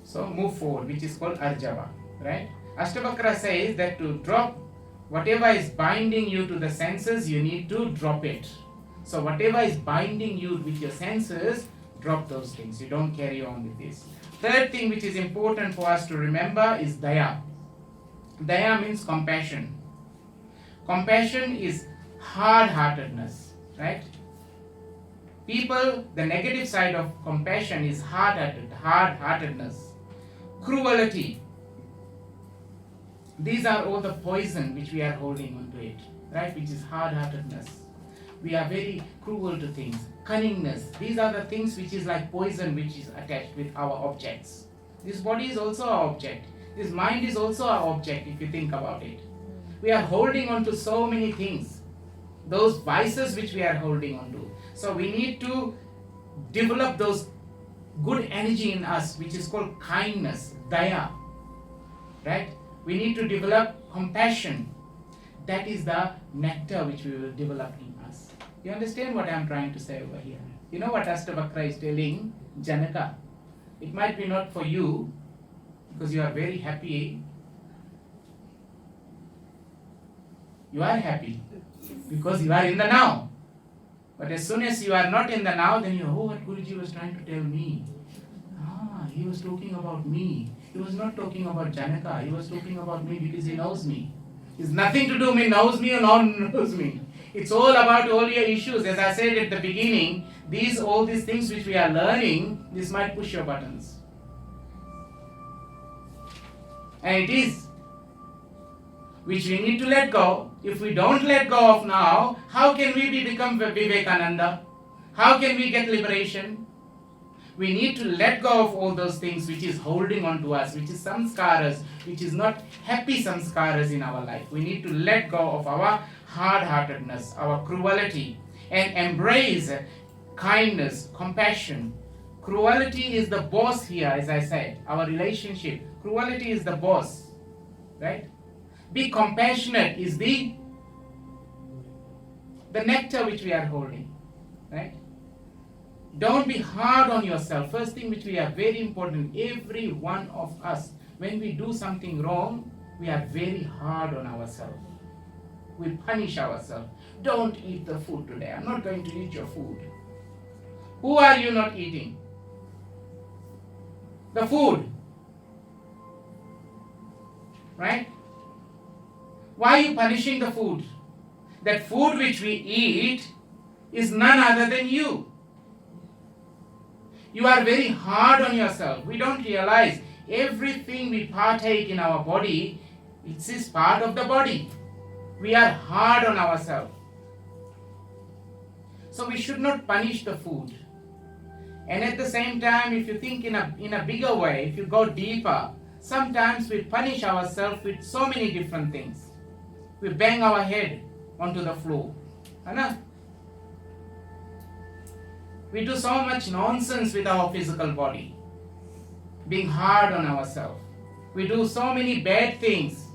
So move forward, which is called Arjava, right? Ashtavakra says that to drop whatever is binding you to the senses, you need to drop it. So whatever is binding you with your senses, drop those things. You don't carry on with this. Third thing which is important for us to remember is Daya. Daya means compassion. Compassion is hard-heartedness, right? People, the negative side of compassion is hard-heartedness, cruelty. These are all the poison which we are holding onto it, right? Which is hard-heartedness. We are very cruel to things. Cunningness. These are the things which is like poison which is attached with our objects. This body is also our object. This mind is also our object if you think about it. We are holding on to so many things. Those vices which we are holding on to. So we need to develop those good energy in us which is called kindness, daya. Right? We need to develop compassion. That is the nectar which we will develop in us. You understand what I am trying to say over here? You know what Ashtavakra is telling Janaka? It might be not for you because you are very happy. You are happy because you are in the now. But as soon as you are not in the now, then you know, what Guruji was trying to tell me. He was talking about me. He was not talking about Janaka. He was talking about me because he knows me. It's nothing to do with knows me or not knows me. It's all about all your issues. As I said at the beginning, all these things which we are learning, this might push your buttons. And it is. Which we need to let go. If we don't let go of now, how can we become Vivekananda? How can we get liberation? We need to let go of all those things which is holding on to us, which is samskaras, which is not happy samskaras in our life. We need to let go of our hard-heartedness, our cruelty, and embrace kindness, compassion. Cruelty is the boss here, as I said, our relationship. Cruelty is the boss, right? Be compassionate is the nectar which we are holding, right? Don't be hard on yourself. First thing which we are very important, every one of us, when we do something wrong, we are very hard on ourselves. We punish ourselves. Don't eat the food today. I'm not going to eat your food. Who are you not eating? The food. Right? Why are you punishing the food? That food which we eat is none other than you. You are very hard on yourself. We don't realize everything we partake in our body, it is part of the body. We are hard on ourselves. So we should not punish the food. And at the same time, if you think in a bigger way, if you go deeper, sometimes we punish ourselves with so many different things. We bang our head onto the floor. We do so much nonsense with our physical body, being hard on ourselves. We do so many bad things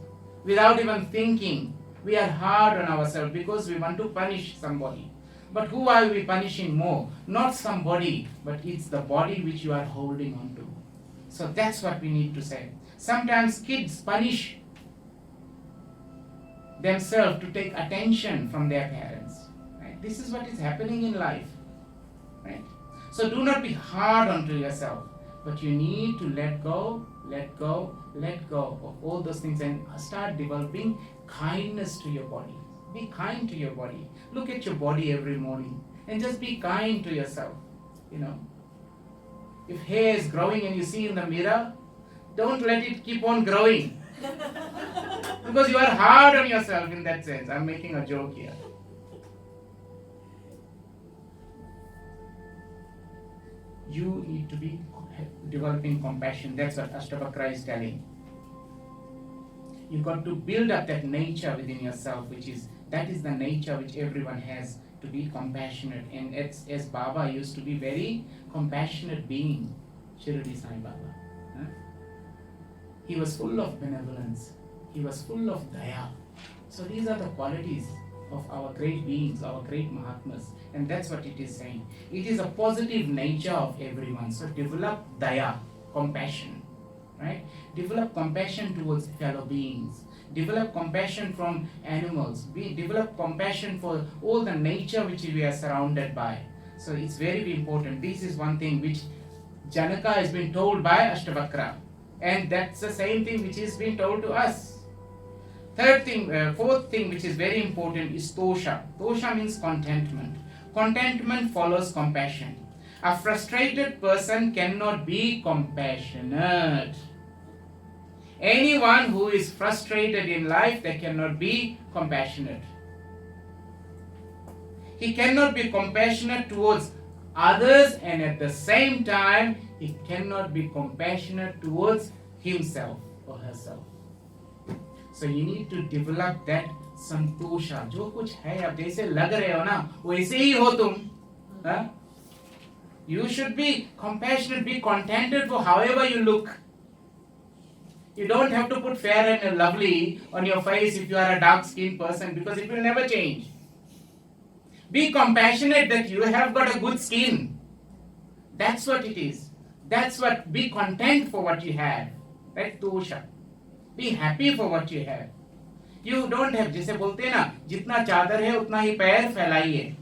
without even thinking. We are hard on ourselves because we want to punish somebody. But who are we punishing more? Not somebody, but it's the body which you are holding on to. So that's what we need to say. Sometimes kids punish themselves to take attention from their parents. Right? This is what is happening in life. Right? So do not be hard onto yourself, but you need to let go of all those things and start developing kindness to your body. Be kind to your body. Look at your body every morning and just be kind to yourself. You know, if hair is growing and you see in the mirror, don't let it keep on growing. Because you are hard on yourself in that sense. I'm making a joke here. You need to be developing compassion. That's what Ashtavakra is telling. You've got to build up that nature within yourself, that is the nature which everyone has, to be compassionate. And as Baba used to be very compassionate being, Shirdi Sai Baba. Huh? He was full of benevolence. He was full of daya. So these are the qualities of our great beings, our great Mahatmas. And that's what it is saying. It is a positive nature of everyone. So develop daya, compassion. Right? Develop compassion towards fellow beings. Develop compassion from animals. Develop compassion for all the nature which we are surrounded by. So it's very important. This is one thing which Janaka has been told by Ashtavakra. And that's the same thing which is being told to us. Fourth thing which is very important is tosha. Tosha means contentment. Contentment follows compassion. A frustrated person cannot be compassionate. Anyone who is frustrated in life, they cannot be compassionate. He cannot be compassionate towards others, and at the same time, he cannot be compassionate towards himself or herself. So you need to develop that santosha. जो कुछ है आप जैसे लग रहे हो ना वैसे ही हो तुम. हाँ? You should be compassionate, be contented for however you look. You don't have to put fair and lovely on your face if you are a dark-skinned person, because it will never change. Be compassionate that you have got a good skin. That's what it is. That's what, be content for what you have. Right? Tosha. Be happy for what you have. You don't have, जैसे बोलते हैं ना, जितना चादर है उतना ही पैर फैलाइए.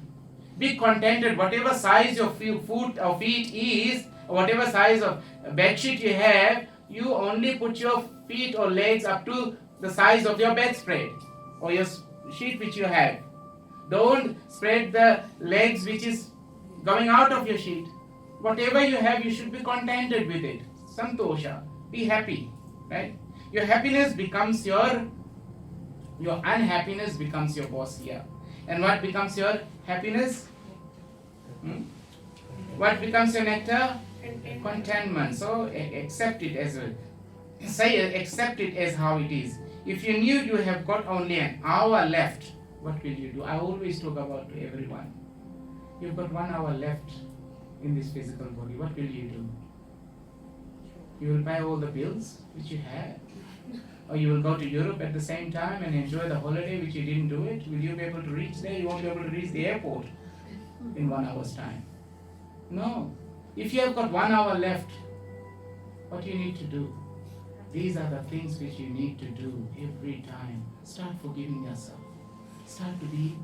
Be contented, whatever size your foot or feet is, or whatever size of bedsheet you have, you only put your feet or legs up to the size of your bedspread or your sheet which you have. Don't spread the legs which is going out of your sheet. Whatever you have, you should be contented with it. Santosha. Be happy. Right? Your happiness becomes your unhappiness becomes your boss here. And what becomes your happiness? What becomes your nectar? Contentment. So accept it as well. Accept it as how it is. If you knew you have got only an hour left, what will you do? I always talk about to everyone. You've got 1 hour left in this physical body. What will you do? You will pay all the bills which you have? Or you will go to Europe at the same time and enjoy the holiday which you didn't do it? Will you be able to reach there? You won't be able to reach the airport in 1 hour's time. No. If you have got 1 hour left, what do you need to do? These are the things which you need to do every time. Start forgiving yourself. Start to be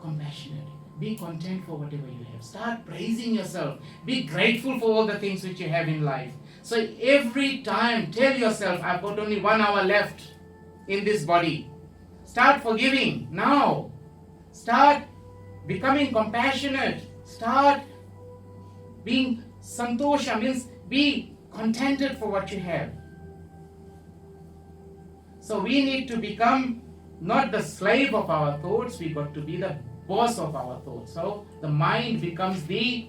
compassionate. Be content for whatever you have. Start praising yourself. Be grateful for all the things which you have in life. So every time tell yourself, I've got only 1 hour left in this body. Start forgiving now. Start becoming compassionate. Start being santosha, means be contented for what you have. So we need to become not the slave of our thoughts, we got to be the boss of our thoughts. So the mind becomes the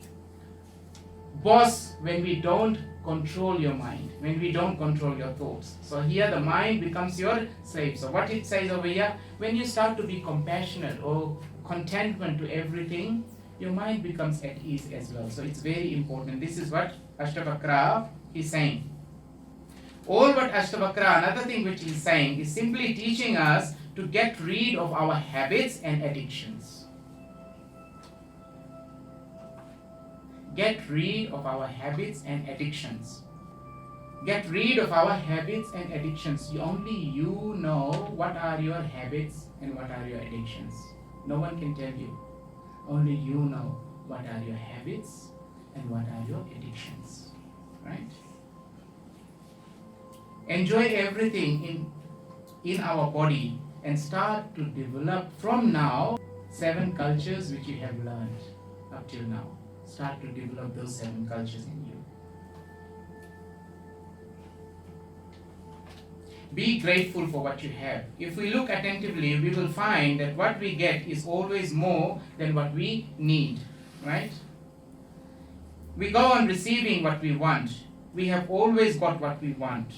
boss when we don't control your mind, when we don't control your thoughts. So here the mind becomes your slave. So what it says over here, when you start to be compassionate or contentment to everything, your mind becomes at ease as well. So it's very important. This is what Ashtavakra is saying. All what Ashtavakra, another thing which he is saying, is simply teaching us to get rid of our habits and addictions. Get rid of our habits and addictions. Get rid of our habits and addictions. Only you know what are your habits and what are your addictions. No one can tell you. Only you know what are your habits and what are your addictions. Right? Enjoy everything in our body and start to develop from now 7 cultures which you have learned up till now. Start to develop those 7 cultures in you. Be grateful for what you have. If we look attentively, we will find that what we get is always more than what we need, right? We go on receiving what we want. We have always got what we want.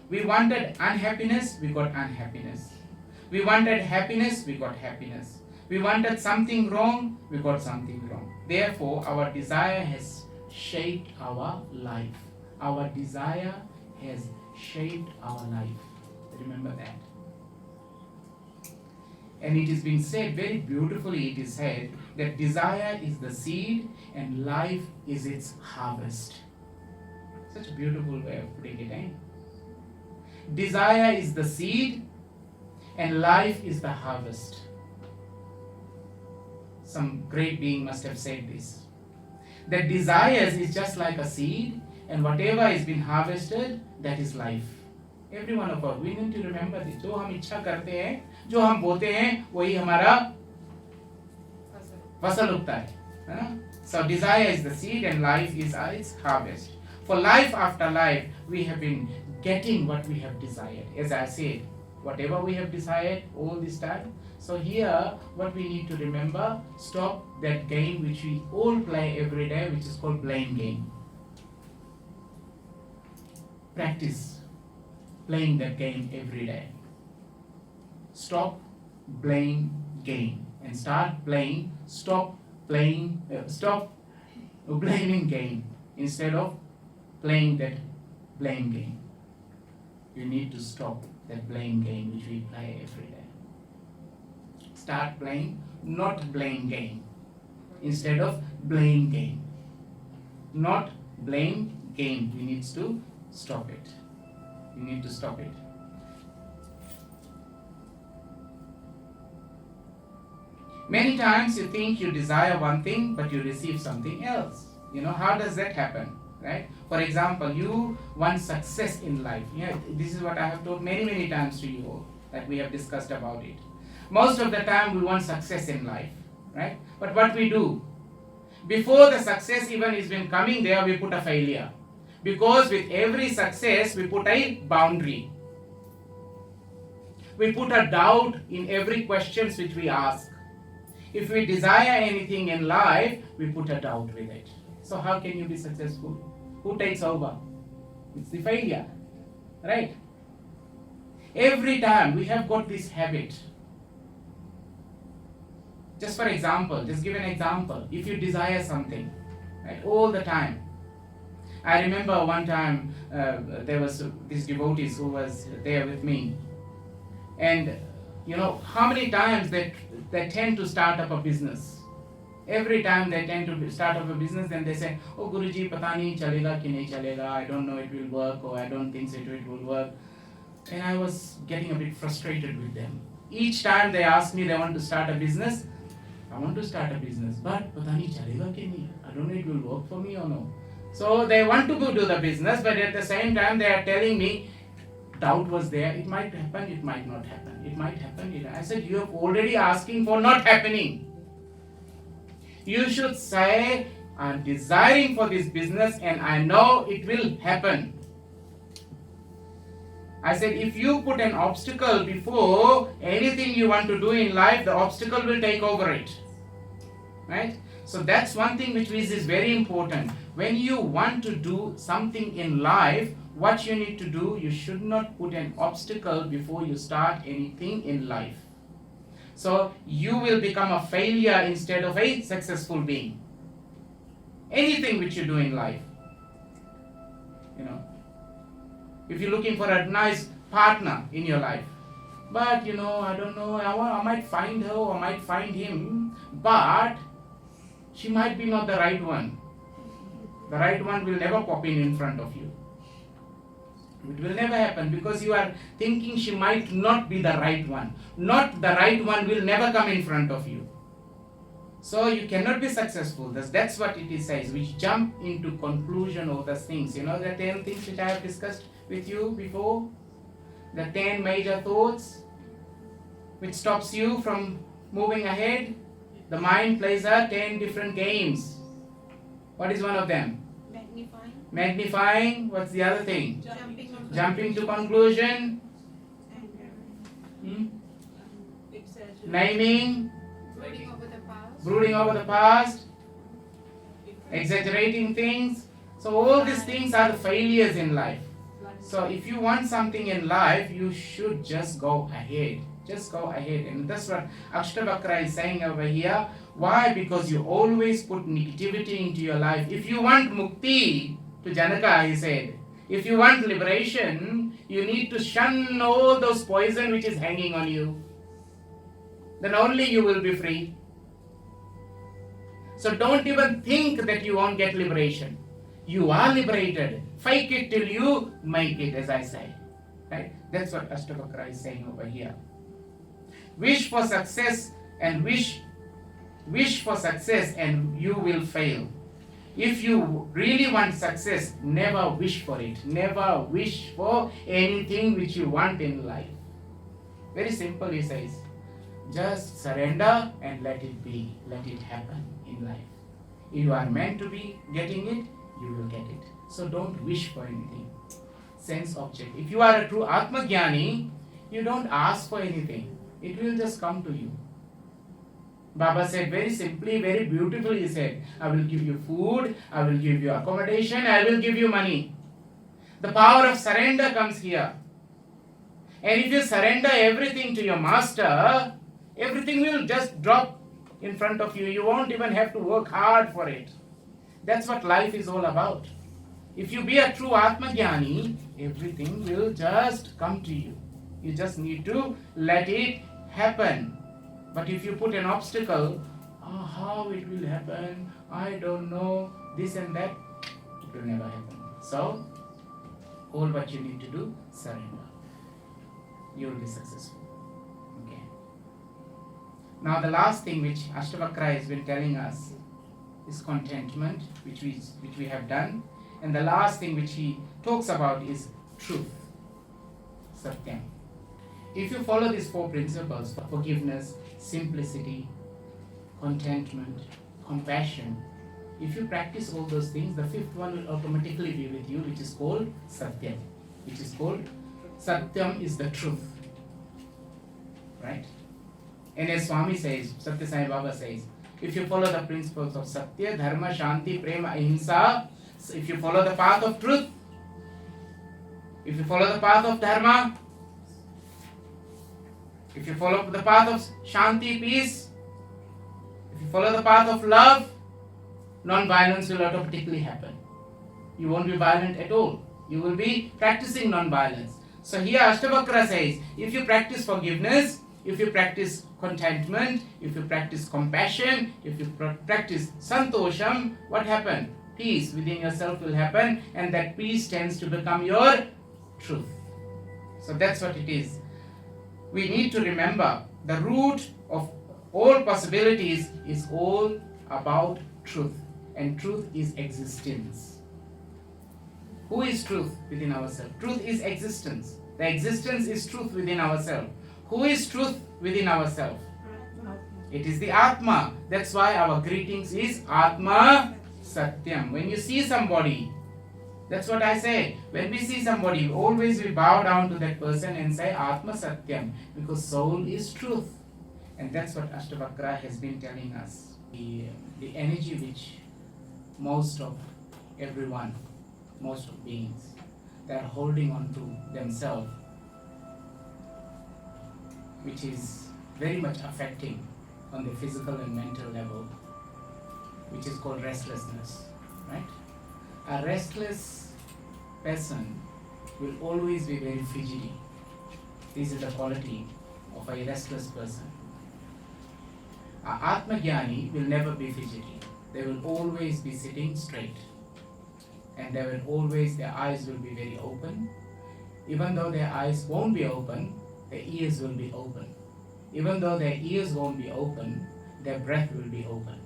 We wanted unhappiness, we got unhappiness. We wanted happiness, we got happiness. We wanted something wrong, we got something wrong. Therefore, our desire has shaped our life. Our desire has shaped our life. Remember that. And it is being said very beautifully, it is said that desire is the seed and life is its harvest. Such a beautiful way of putting it, eh? Desire is the seed and life is the harvest. Some great being must have said this. That desires is just like a seed and whatever is being harvested, that is life. Every one of us, we need to remember this. जो हम इच्छा करते हैं, जो हम बोते हैं, वही हमारा फसल उगता है, So desire is the seed and life is its harvest. For life after life, we have been getting what we have desired. As I said, whatever we have desired all this time. So here, what we need to remember, stop that game which we all play every day, which is called blame game. Practice playing that game every day. Stop blame game and start playing. Stop blaming game instead of playing that blame game. You need to stop that blame game which we play every day. Start playing not blame game instead of blame game. Not blame game. You need to stop it. You need to stop it. Many times you think you desire one thing but you receive something else. How does that happen? Right? For example, you want success in life. This is what I have told many times to you all, that we have discussed about it. Most of the time we want success in life, right? But what we do, before the success even is been coming there, we put a failure. Because with every success, we put a boundary. We put a doubt in every question which we ask. If we desire anything in life, we put a doubt with it. So how can you be successful? Who takes over? It's the failure, right? Every time we have got this habit. Just for example, just give an example. If you desire something, right, all the time. I remember one time there was this devotee who was there with me. And how many times they tend to start up a business. Every time they tend to start up a business, then they say, oh Guruji, pata nahi chalega ki nahi chalega, I don't know it will work, or I don't think it will work. And I was getting a bit frustrated with them. Each time they ask me they want to start a business, I want to start a business, but pata nahi chalega ki nahi, I don't know it will work for me or no. So they want to go do the business, but at the same time they are telling me, doubt was there, it might happen, it might not happen, it might happen. I said, you are already asking for not happening. You should say, I'm desiring for this business and I know it will happen. I said, if you put an obstacle before anything you want to do in life, the obstacle will take over it. Right? So that's one thing which is very important. When you want to do something in life, what you need to do, you should not put an obstacle before you start anything in life. So you will become a failure instead of a successful being. Anything which you do in life. If you're looking for a nice partner in your life, but I don't know, I might find her or I might find him, but she might be not the right one. The right one will never pop in front of you. It will never happen because you are thinking she might not be the right one. Not the right one will never come in front of you. So you cannot be successful. That's what it says. We jump into conclusion of the things. The 10 things which I have discussed with you before. The 10 major thoughts which stops you from moving ahead. The mind plays 10 different games. What is one of them? Magnifying. What's the other thing? Jumping to conclusion. Naming. Brooding over the past. Exaggerating things. So all these things are the failures in life. So if you want something in life, you should just go ahead. Just go ahead. And that's what Ashtavakra is saying over here. Why? Because you always put negativity into your life. If you want mukti, to Janaka he said, if you want liberation, you need to shun all those poison which is hanging on you. Then only you will be free. So don't even think that you won't get liberation. You are liberated. Fake it till you make it, as I say. Right? That's what Ashtavakra is saying over here. Wish for success and wish for success and you will fail. If you really want success, never wish for it. Never wish for anything which you want in life. Very simple, he says. Just surrender and let it be. Let it happen in life. If you are meant to be getting it, you will get it. So don't wish for anything. Sense object. If you are a true Atma Jnani, you don't ask for anything. It will just come to you. Baba said very simply, very beautifully, he said, I will give you food, I will give you accommodation, I will give you money. The power of surrender comes here. And if you surrender everything to your master, everything will just drop in front of you. You won't even have to work hard for it. That's what life is all about. If you be a true Atma Jnani, everything will just come to you. You just need to let it happen. But if you put an obstacle, how it will happen, I don't know, this and that, it will never happen. So, all what you need to do, surrender. You will be successful. Okay. Now the last thing which Ashtavakra has been telling us is contentment, which we have done. And the last thing which he talks about is truth. Satyam. If you follow these 4 principles, forgiveness, simplicity, contentment, compassion, if you practice all those things, the 5th one will automatically be with you, which is called Satyam. Which is called Satyam is the truth. Right? And as Swami says, Satya Sai Baba says, if you follow the principles of Satya, Dharma, Shanti, Prema, Ahimsa, if you follow the path of truth, if you follow the path of Dharma, if you follow the path of Shanti, peace, if you follow the path of love, non-violence will automatically happen. You won't be violent at all. You will be practicing non-violence. So here Ashtavakra says, if you practice forgiveness, if you practice contentment, if you practice compassion, if you practice santosham, what happened? Peace within yourself will happen, and that peace tends to become your truth. So that's what it is. We need to remember the root of all possibilities is all about truth, and truth is existence. Who is truth within ourselves? Truth is existence. The existence is truth within ourselves. Who is truth within ourselves? It is the Atma. That's why our greetings is Atma Satyam. When you see somebody, that's what I say. When we see somebody, always we bow down to that person and say Atma Satyam, because soul is truth. And that's what Ashtavakra has been telling us. The energy which most of everyone, most of beings, they are holding on to themselves, which is very much affecting on the physical and mental level, which is called restlessness, right? A restless person will always be very fidgety. This is the quality of a restless person. A Atmagyani will never be fidgety. They will always be sitting straight. And they will always, their eyes will be very open. Even though their eyes won't be open, their ears will be open. Even though their ears won't be open, their breath will be open.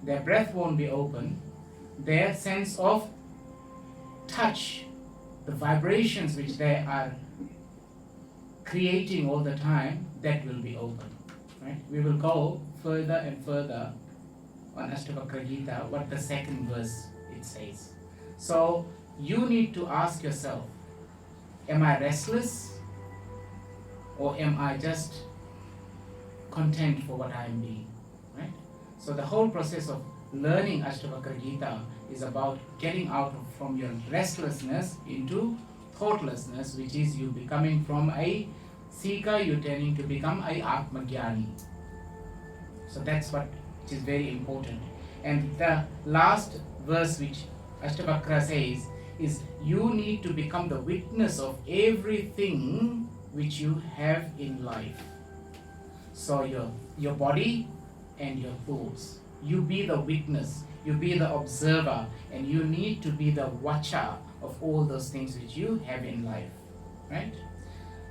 Their breath won't be open, their sense of touch, the vibrations which they are creating all the time, that will be open. Right? We will go further and further on Ashtavakra Gita, what the second verse it says. So you need to ask yourself, am I restless or am I just content for what I am being? Right? So the whole process of learning Ashtavakra Gita is about getting out from your restlessness into thoughtlessness, which is you becoming from a seeker, you turning to become a Atmagyani. So that's what is very important. And the last verse which Ashtavakra says is you need to become the witness of everything which you have in life. So your body and your thoughts. You be the witness, you be the observer, and you need to be the watcher of all those things which you have in life. Right?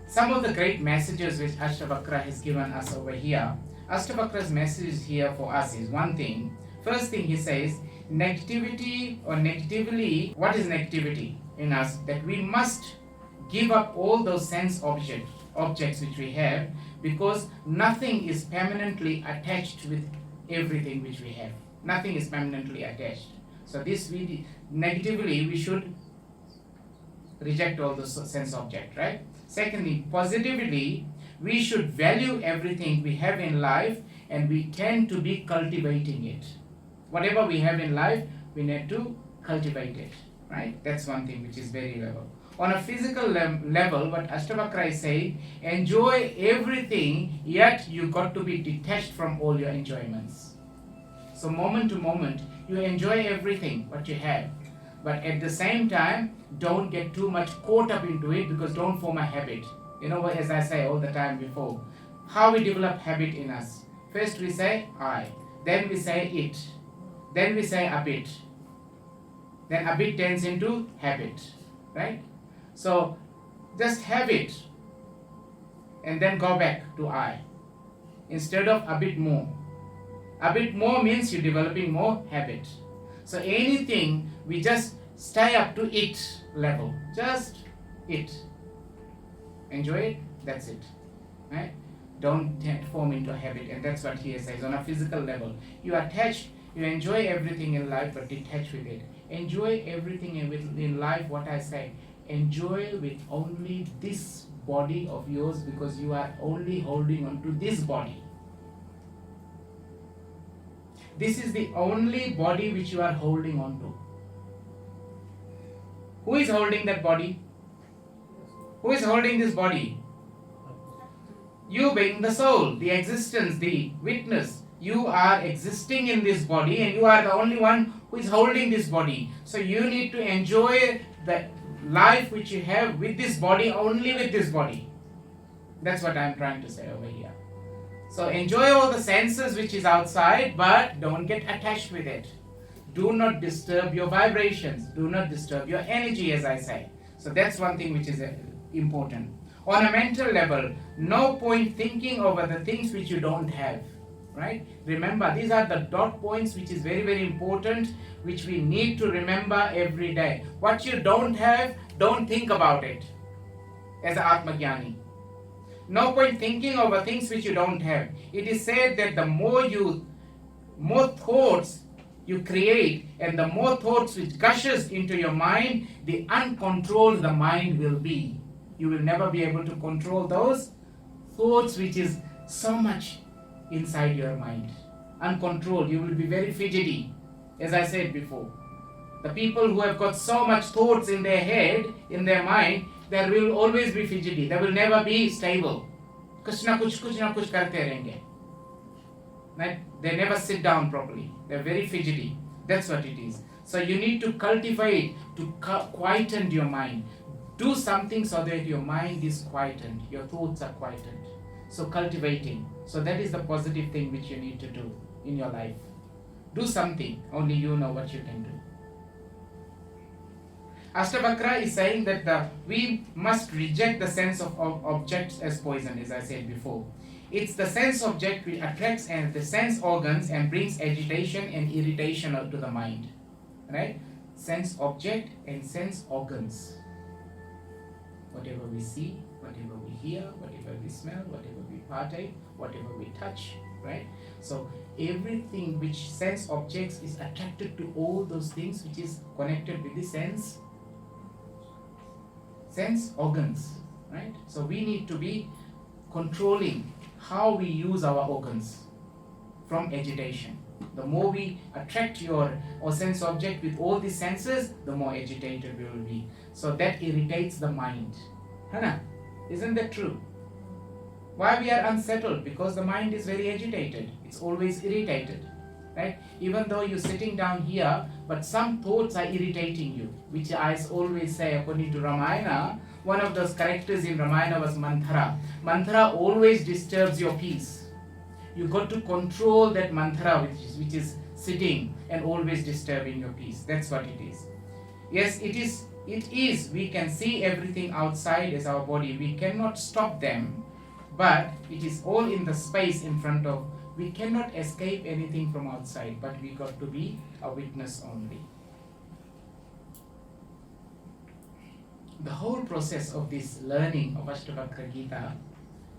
Some of the great messages which Ashtavakra has given us over here. Ashtavakra's message here for us is one thing. First thing he says, negativity or negatively, what is negativity in us? That we must give up all those sense objects which we have, because nothing is permanently attached with everything which we have. Nothing is permanently attached. So this negatively we should reject all those sense object, right? Secondly, positively, we should value everything we have in life and we tend to be cultivating it. Whatever we have in life, we need to cultivate it, right? That's one thing which is very level. On a physical level, what Ashtavakra is saying, enjoy everything, yet you got to be detached from all your enjoyments. So moment to moment, you enjoy everything what you have. But at the same time, don't get too much caught up into it, because don't form a habit. You know what, as I say all the time before, how we develop habit in us. First we say I, then we say it, then we say a bit. Then a bit turns into habit, right? So just have it and then go back to I instead of a bit more. A bit more means you're developing more habit. So anything, we just stay up to it level, just it. Enjoy it, that's it, right? Don't form into a habit, and that's what he says. On a physical level, you attach, you enjoy everything in life, but detach with it. Enjoy everything in life, what I say, enjoy with only this body of yours, because you are only holding on to this body. This is the only body which you are holding on to. Who is holding that body? Who is holding this body? You being the soul, the existence, the witness. You are existing in this body and you are the only one who is holding this body. So you need to enjoy the life which you have with this body, only with this body. That's what I am trying to say over here. So enjoy all the senses which is outside, but don't get attached with it. Do not disturb your vibrations. Do not disturb your energy, as I say. So that's one thing which is important. On a mental level, no point thinking over the things which you don't have. Right? Remember, these are the dot points which is very, very important, which we need to remember every day. What you don't have, don't think about it as an Atmagyani. No point thinking over things which you don't have. It is said that the more thoughts you create, and the more thoughts which gushes into your mind, the uncontrolled the mind will be. You will never be able to control those thoughts which is so much inside your mind. Uncontrolled, you will be very fidgety, as I said before. The people who have got so much thoughts in their head, in their mind, they will always be fidgety. They will never be stable. कुछ ना कुछ करते रहेंगे. Right? They never sit down properly. They're very fidgety. That's what it is. So you need to cultivate, to quieten your mind. Do something so that your mind is quietened, your thoughts are quietened. So cultivating. So that is the positive thing which you need to do in your life. Do something, only you know what you can do. Ashtavakra is saying that we must reject the sense of objects as poison, as I said before. It's the sense object which attracts and the sense organs and brings agitation and irritation to the mind. Right? Sense object and sense organs. Whatever we see, whatever we hear, whatever we smell, whatever we partake, whatever we touch, right? So everything which sense objects is attracted to all those things which is connected with the sense organs, right? So we need to be controlling how we use our organs from agitation. The more we attract your sense object with all these senses, the more agitated we will be. So that irritates the mind. Hana, isn't that true? Why we are unsettled? Because the mind is very agitated. It's always irritated. Right? Even though you're sitting down here, but some thoughts are irritating you, which I always say, according to Ramayana, one of those characters in Ramayana was Manthara. Manthara always disturbs your peace. You got to control that Manthara which is sitting and always disturbing your peace. That's what it is. Yes, it is. We can see everything outside as our body. We cannot stop them, but it is all in the space in front of. We cannot escape anything from outside, but we got to be a witness only. The whole process of this learning of Ashtavakra Gita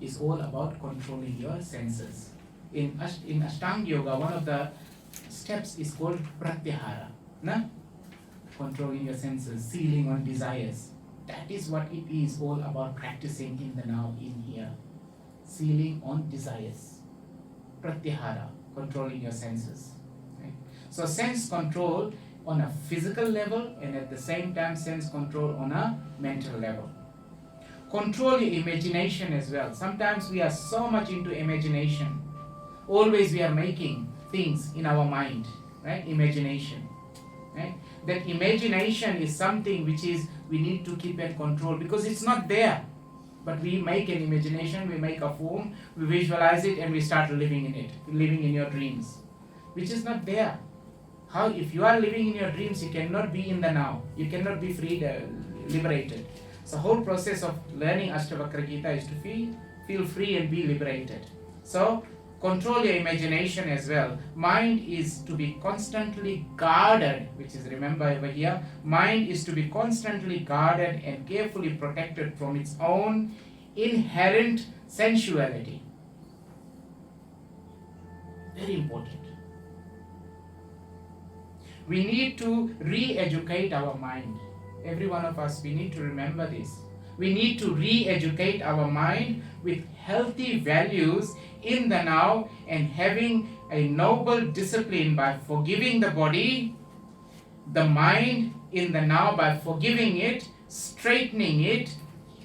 is all about controlling your senses. In Ashtanga Yoga, one of the steps is called Pratyahara. Controlling your senses, sealing on desires. That is what it is all about, practicing in the now, in here. Sealing on desires. Pratyahara, controlling your senses. Right? So sense control on a physical level and at the same time sense control on a mental level. Control your imagination as well. Sometimes we are so much into imagination. Always we are making things in our mind, right? Imagination, right? That imagination is something which is we need to keep in control because it's not there. But we make an imagination, we make a form, we visualize it and we start living in it, living in your dreams, which is not there. How, if you are living in your dreams, you cannot be in the now. You cannot be freed, liberated. So whole process of learning Ashtavakra Gita is to feel free and be liberated. So control your imagination as well. Mind is to be constantly guarded, which is, remember over here, mind is to be constantly guarded and carefully protected from its own inherent sensuality. Very important. We need to re-educate our mind. Every one of us, we need to remember this. We need to re-educate our mind with healthy values in the now and having a noble discipline by forgiving the body, the mind in the now by forgiving it, straightening it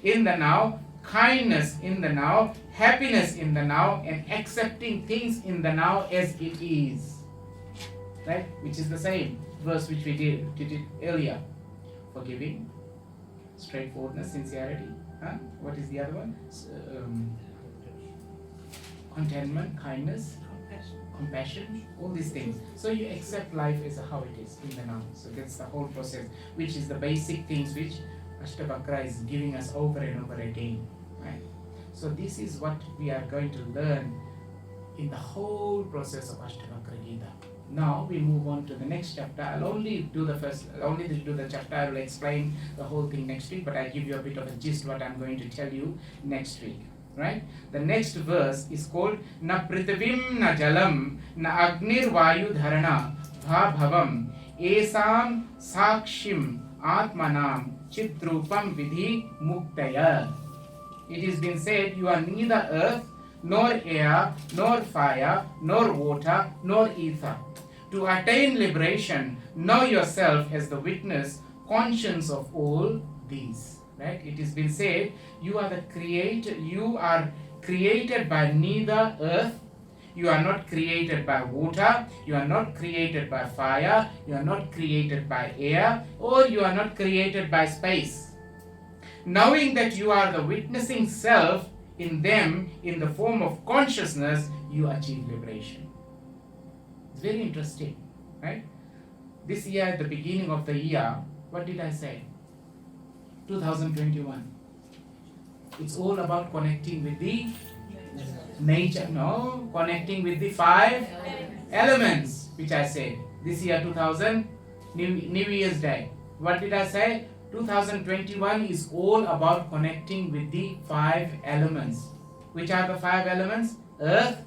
in the now, kindness in the now, happiness in the now, and accepting things in the now as it is. Right? Which is the same verse which we did it earlier. Forgiving, straightforwardness, sincerity. What is the other one? Contentment, kindness, compassion, all these things. So you accept life as how it is in the now. So that's the whole process, which is the basic things which Ashtavakra is giving us over and over again. Right? So this is what we are going to learn in the whole process of Ashtavakra Gita. Now we move on to the next chapter. I'll only do the chapter. I will explain the whole thing next week, but I'll give you a bit of a gist what I'm going to tell you next week. Right? The next verse is called Na Prithvim Na Jalam Na Agnir Vayu Dharana Bha Bhavam Esam Sakshim Atmanam Chitrupam Vidhi Muktaya. It has been said, you are neither earth, nor air, nor fire, nor water, nor ether. To attain liberation, know yourself as the witness, conscious of all these. Right? It has been said, you are the creator. You are created by neither earth. You are not created by water. You are not created by fire. You are not created by air, or you are not created by space. Knowing that you are the witnessing self in them in the form of consciousness, you achieve liberation. It's very interesting, right? This year, at the beginning of the year, what did I say? 2021. It's all about connecting with the nature. No, connecting with the 5 elements, which I said. This year, 2000, New Year's Day. What did I say? 2021 is all about connecting with the 5 elements. Which are the 5 elements? Earth,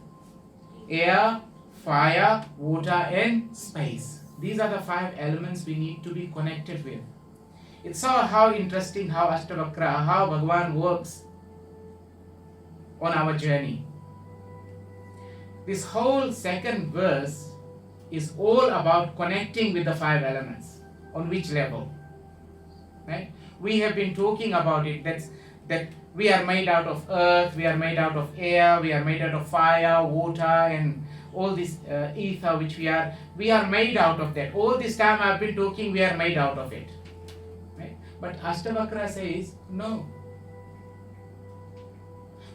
air, fire, water, and space. These are the 5 elements we need to be connected with. It's how interesting how Ashtavakra, how Bhagavan works on our journey. This whole second verse is all about connecting with the 5 elements. On which level? Right? We have been talking about it, that we are made out of earth, we are made out of air, we are made out of fire, water, and all this ether which we are made out of that. All this time I have been talking, we are made out of it. Right? But Ashtavakra says, no.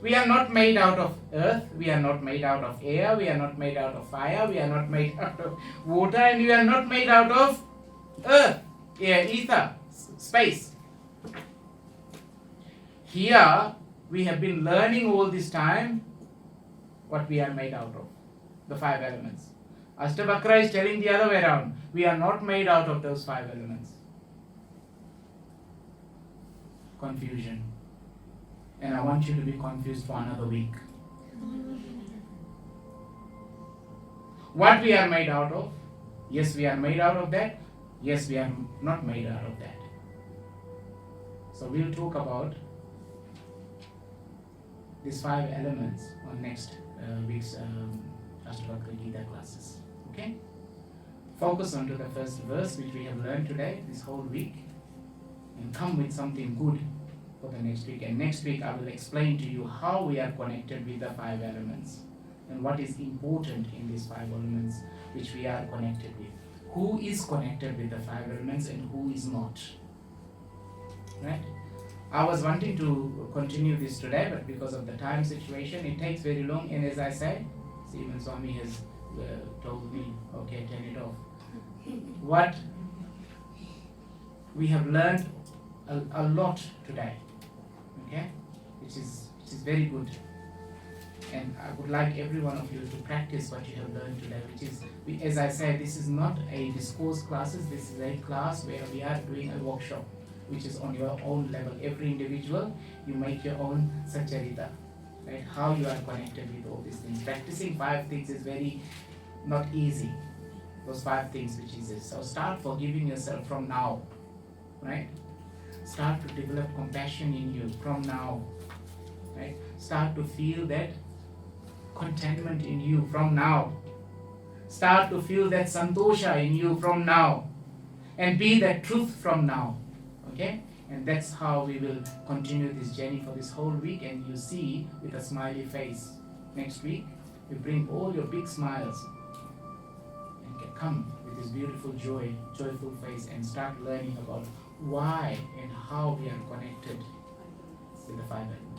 We are not made out of earth, we are not made out of air, we are not made out of fire, we are not made out of water, and we are not made out of earth, air, ether, space. Here we have been learning all this time what we are made out of, the 5 elements. Ashtavakra is telling the other way around. We are not made out of those 5 elements. Confusion. And I want you to be confused for another week. What we are made out of? Yes, we are made out of that. Yes, we are not made out of that. So we'll talk about these 5 elements on next week's Ashtavakra Gita classes. Okay? Focus on to the first verse which we have learned today, this whole week, and come with something good for the next week. And next week I will explain to you how we are connected with the 5 elements and what is important in these 5 elements which we are connected with. Who is connected with the 5 elements and who is not. Right? I was wanting to continue this today, but because of the time situation, it takes very long. And as I said, Stephen Swami has told me, okay, turn it off. What we have learned a lot today, okay, which is very good. And I would like every one of you to practice what you have learned today, which is, as I said, this is not a discourse classes, this is a class where we are doing a workshop, which is on your own level. Every individual, you make your own sacharita, right? How you are connected with all these things. Practicing 5 things is very not easy. Those 5 things which is it. So start forgiving yourself from now, right? Start to develop compassion in you from now, right? Start to feel that contentment in you from now. Start to feel that santosha in you from now, and be that truth from now. Okay? And that's how we will continue this journey for this whole week. And you see with a smiley face. Next week, you bring all your big smiles and can come with this beautiful joyful face, and start learning about why and how we are connected with the 5 elements.